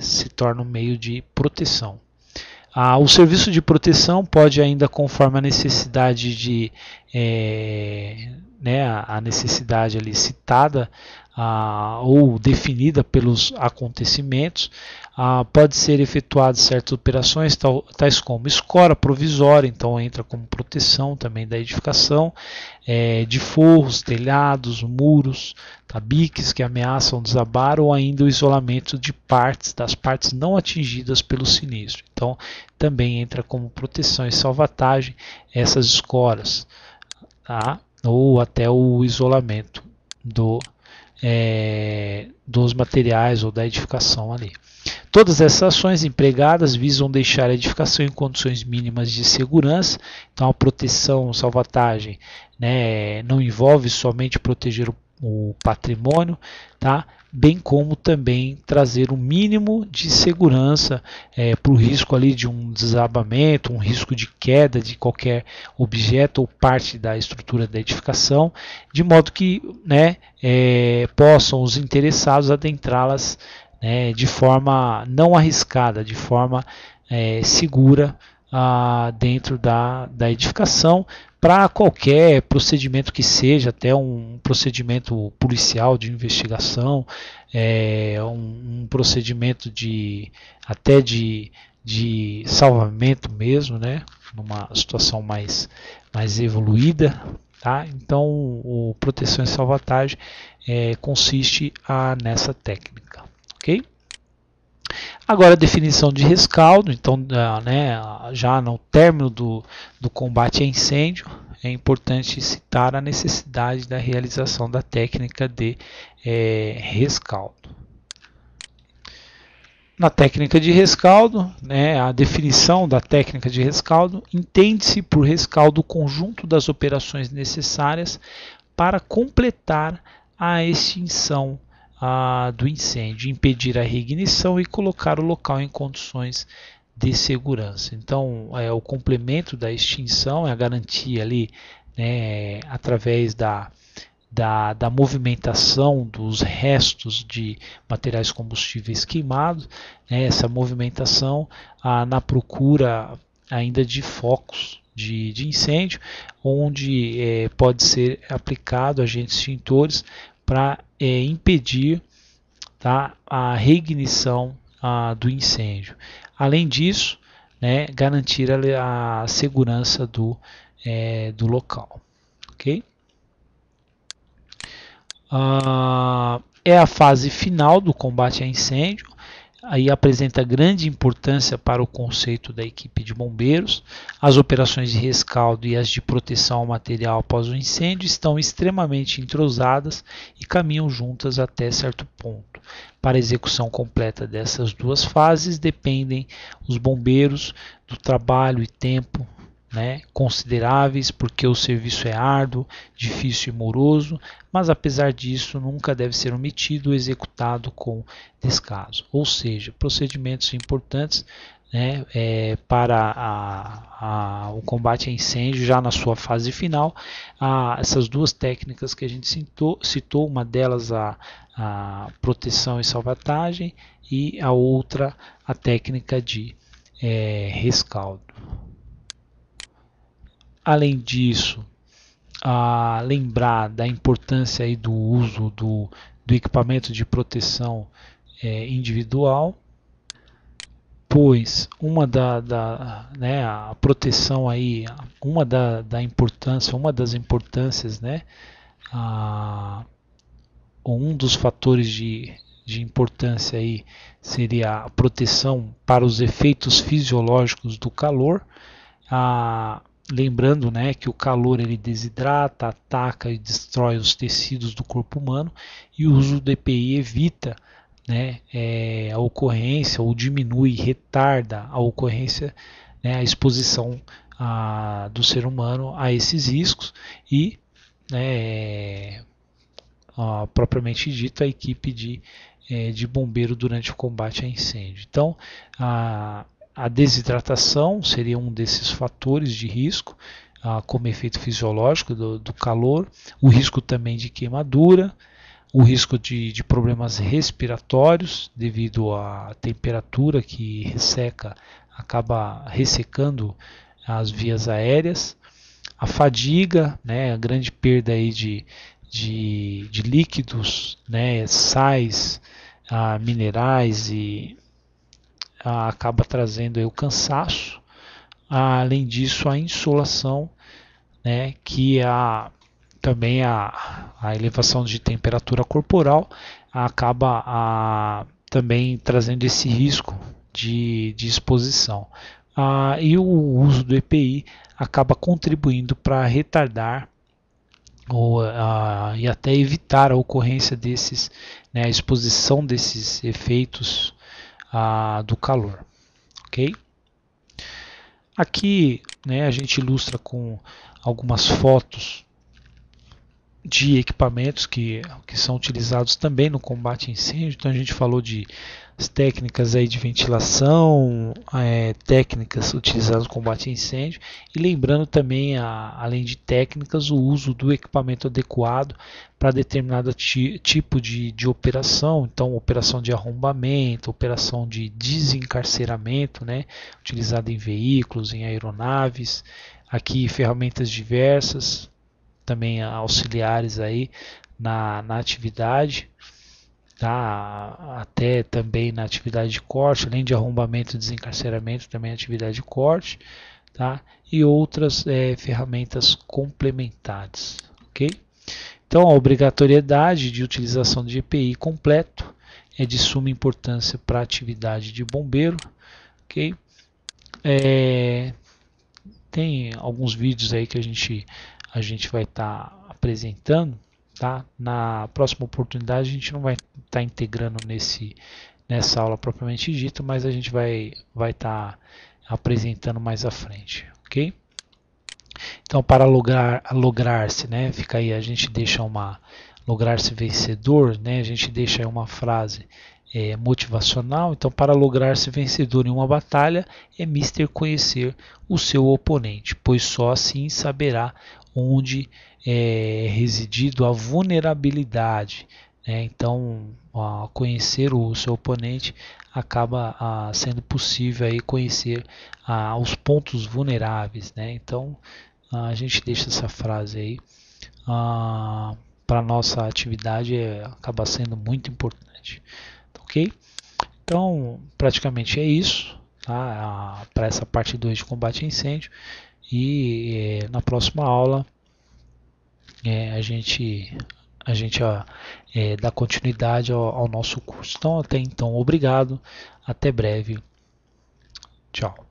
se torna um meio de proteção. O serviço de proteção pode ainda, conforme a necessidade né, a necessidade ali citada ou definida pelos acontecimentos, pode ser efetuado certas operações, tais como escora provisória, então entra como proteção também da edificação, de forros, telhados, muros, tabiques que ameaçam desabar, ou ainda o isolamento das partes não atingidas pelo sinistro. Então também entra como proteção e salvatagem essas escoras, tá? Ou até o isolamento dos materiais ou da edificação ali. Todas essas ações empregadas visam deixar a edificação em condições mínimas de segurança. Então a proteção, salvatagem, né, não envolve somente proteger o patrimônio, tá? Bem como também trazer o mínimo de segurança para o risco ali de um desabamento, um risco de queda de qualquer objeto ou parte da estrutura da edificação, de modo que, né, possam os interessados adentrá-las, né, de forma não arriscada, de forma segura dentro da edificação, para qualquer procedimento que seja, até um procedimento policial de investigação, um procedimento até de salvamento mesmo, né, numa situação mais evoluída. Tá? Então, o proteção e salvatagem consiste nessa técnica. Okay? Agora a definição de rescaldo. Então, né, já no término do combate a incêndio, é importante citar a necessidade da realização da técnica de rescaldo. Na técnica de rescaldo, né, a definição da técnica de rescaldo, entende-se por rescaldo o conjunto das operações necessárias para completar a extinção do incêndio, impedir a reignição e colocar o local em condições de segurança. Então, o complemento da extinção é a garantia ali, né, através da movimentação dos restos de materiais combustíveis queimados, né, essa movimentação na procura ainda de focos de incêndio, onde pode ser aplicado agentes extintores para impedir, tá, a reignição do incêndio. Além disso, né, garantir a segurança do local. Okay? É a fase final do combate a incêndio. Aí apresenta grande importância para o conceito da equipe de bombeiros. As operações de rescaldo e as de proteção ao material após o incêndio estão extremamente entrosadas e caminham juntas até certo ponto. Para a execução completa dessas duas fases dependem os bombeiros do trabalho e tempo, né, consideráveis, porque o serviço é árduo, difícil e moroso, mas apesar disso nunca deve ser omitido ou executado com descaso. Ou seja, procedimentos importantes, né, para o combate a incêndio já na sua fase final. Essas duas técnicas que a gente citou, uma delas a proteção e salvatagem, e a outra a técnica de rescaldo. Além disso, lembrar da importância aí do uso do equipamento de proteção individual, pois uma né, a proteção aí, uma das importâncias, né, um dos fatores de importância aí seria a proteção para os efeitos fisiológicos do calor. Lembrando, né, que o calor ele desidrata, ataca e destrói os tecidos do corpo humano, e o uso do EPI evita, né, a ocorrência, ou diminui, retarda a ocorrência, né, a exposição do ser humano a esses riscos e, né, propriamente dito, a equipe de bombeiro durante o combate a incêndio. Então, a desidratação seria um desses fatores de risco, como efeito fisiológico do calor, o risco também de queimadura, o risco de problemas respiratórios devido à temperatura que resseca, acaba ressecando as vias aéreas, a fadiga, né, a grande perda aí de líquidos, né, sais, minerais, e acaba trazendo aí o cansaço. Além disso, a insolação, né, que também a elevação de temperatura corporal acaba também trazendo esse risco de exposição. E o uso do EPI acaba contribuindo para retardar e até evitar a ocorrência desses, né, a exposição desses efeitos do calor. Ok? Aqui, né, a gente ilustra com algumas fotos de equipamentos que são utilizados também no combate a incêndio. Então a gente falou de técnicas aí de ventilação, técnicas utilizadas no combate a incêndio, e lembrando também, além de técnicas, o uso do equipamento adequado para determinado tipo de operação. Então, operação de arrombamento, operação de desencarceramento, né, utilizada em veículos, em aeronaves. Aqui ferramentas diversas, também auxiliares aí na atividade, tá? Até também na atividade de corte, além de arrombamento e desencarceramento, também atividade de corte, tá? E outras ferramentas complementares, ok? Então, a obrigatoriedade de utilização de EPI completo é de suma importância para a atividade de bombeiro, ok? Tem alguns vídeos aí que a gente vai estar apresentando, tá? Na próxima oportunidade a gente não vai estar integrando nessa aula propriamente dita, mas a gente vai estar apresentando mais à frente, ok? Então, para lograr-se, né? Fica aí, a gente deixa lograr-se vencedor, né? A gente deixa aí uma frase motivacional. Então, para lograr-se vencedor em uma batalha, é mister conhecer o seu oponente, pois só assim saberá onde é residido a vulnerabilidade, né? Então, conhecer o seu oponente acaba sendo possível aí conhecer os pontos vulneráveis, né? Então, a gente deixa essa frase aí para a nossa atividade, acaba sendo muito importante, ok? Então, praticamente é isso, tá? Para essa parte 2 de combate a incêndio, e na próxima aula a gente dá continuidade ao nosso curso. Então, até então, obrigado, até breve, tchau.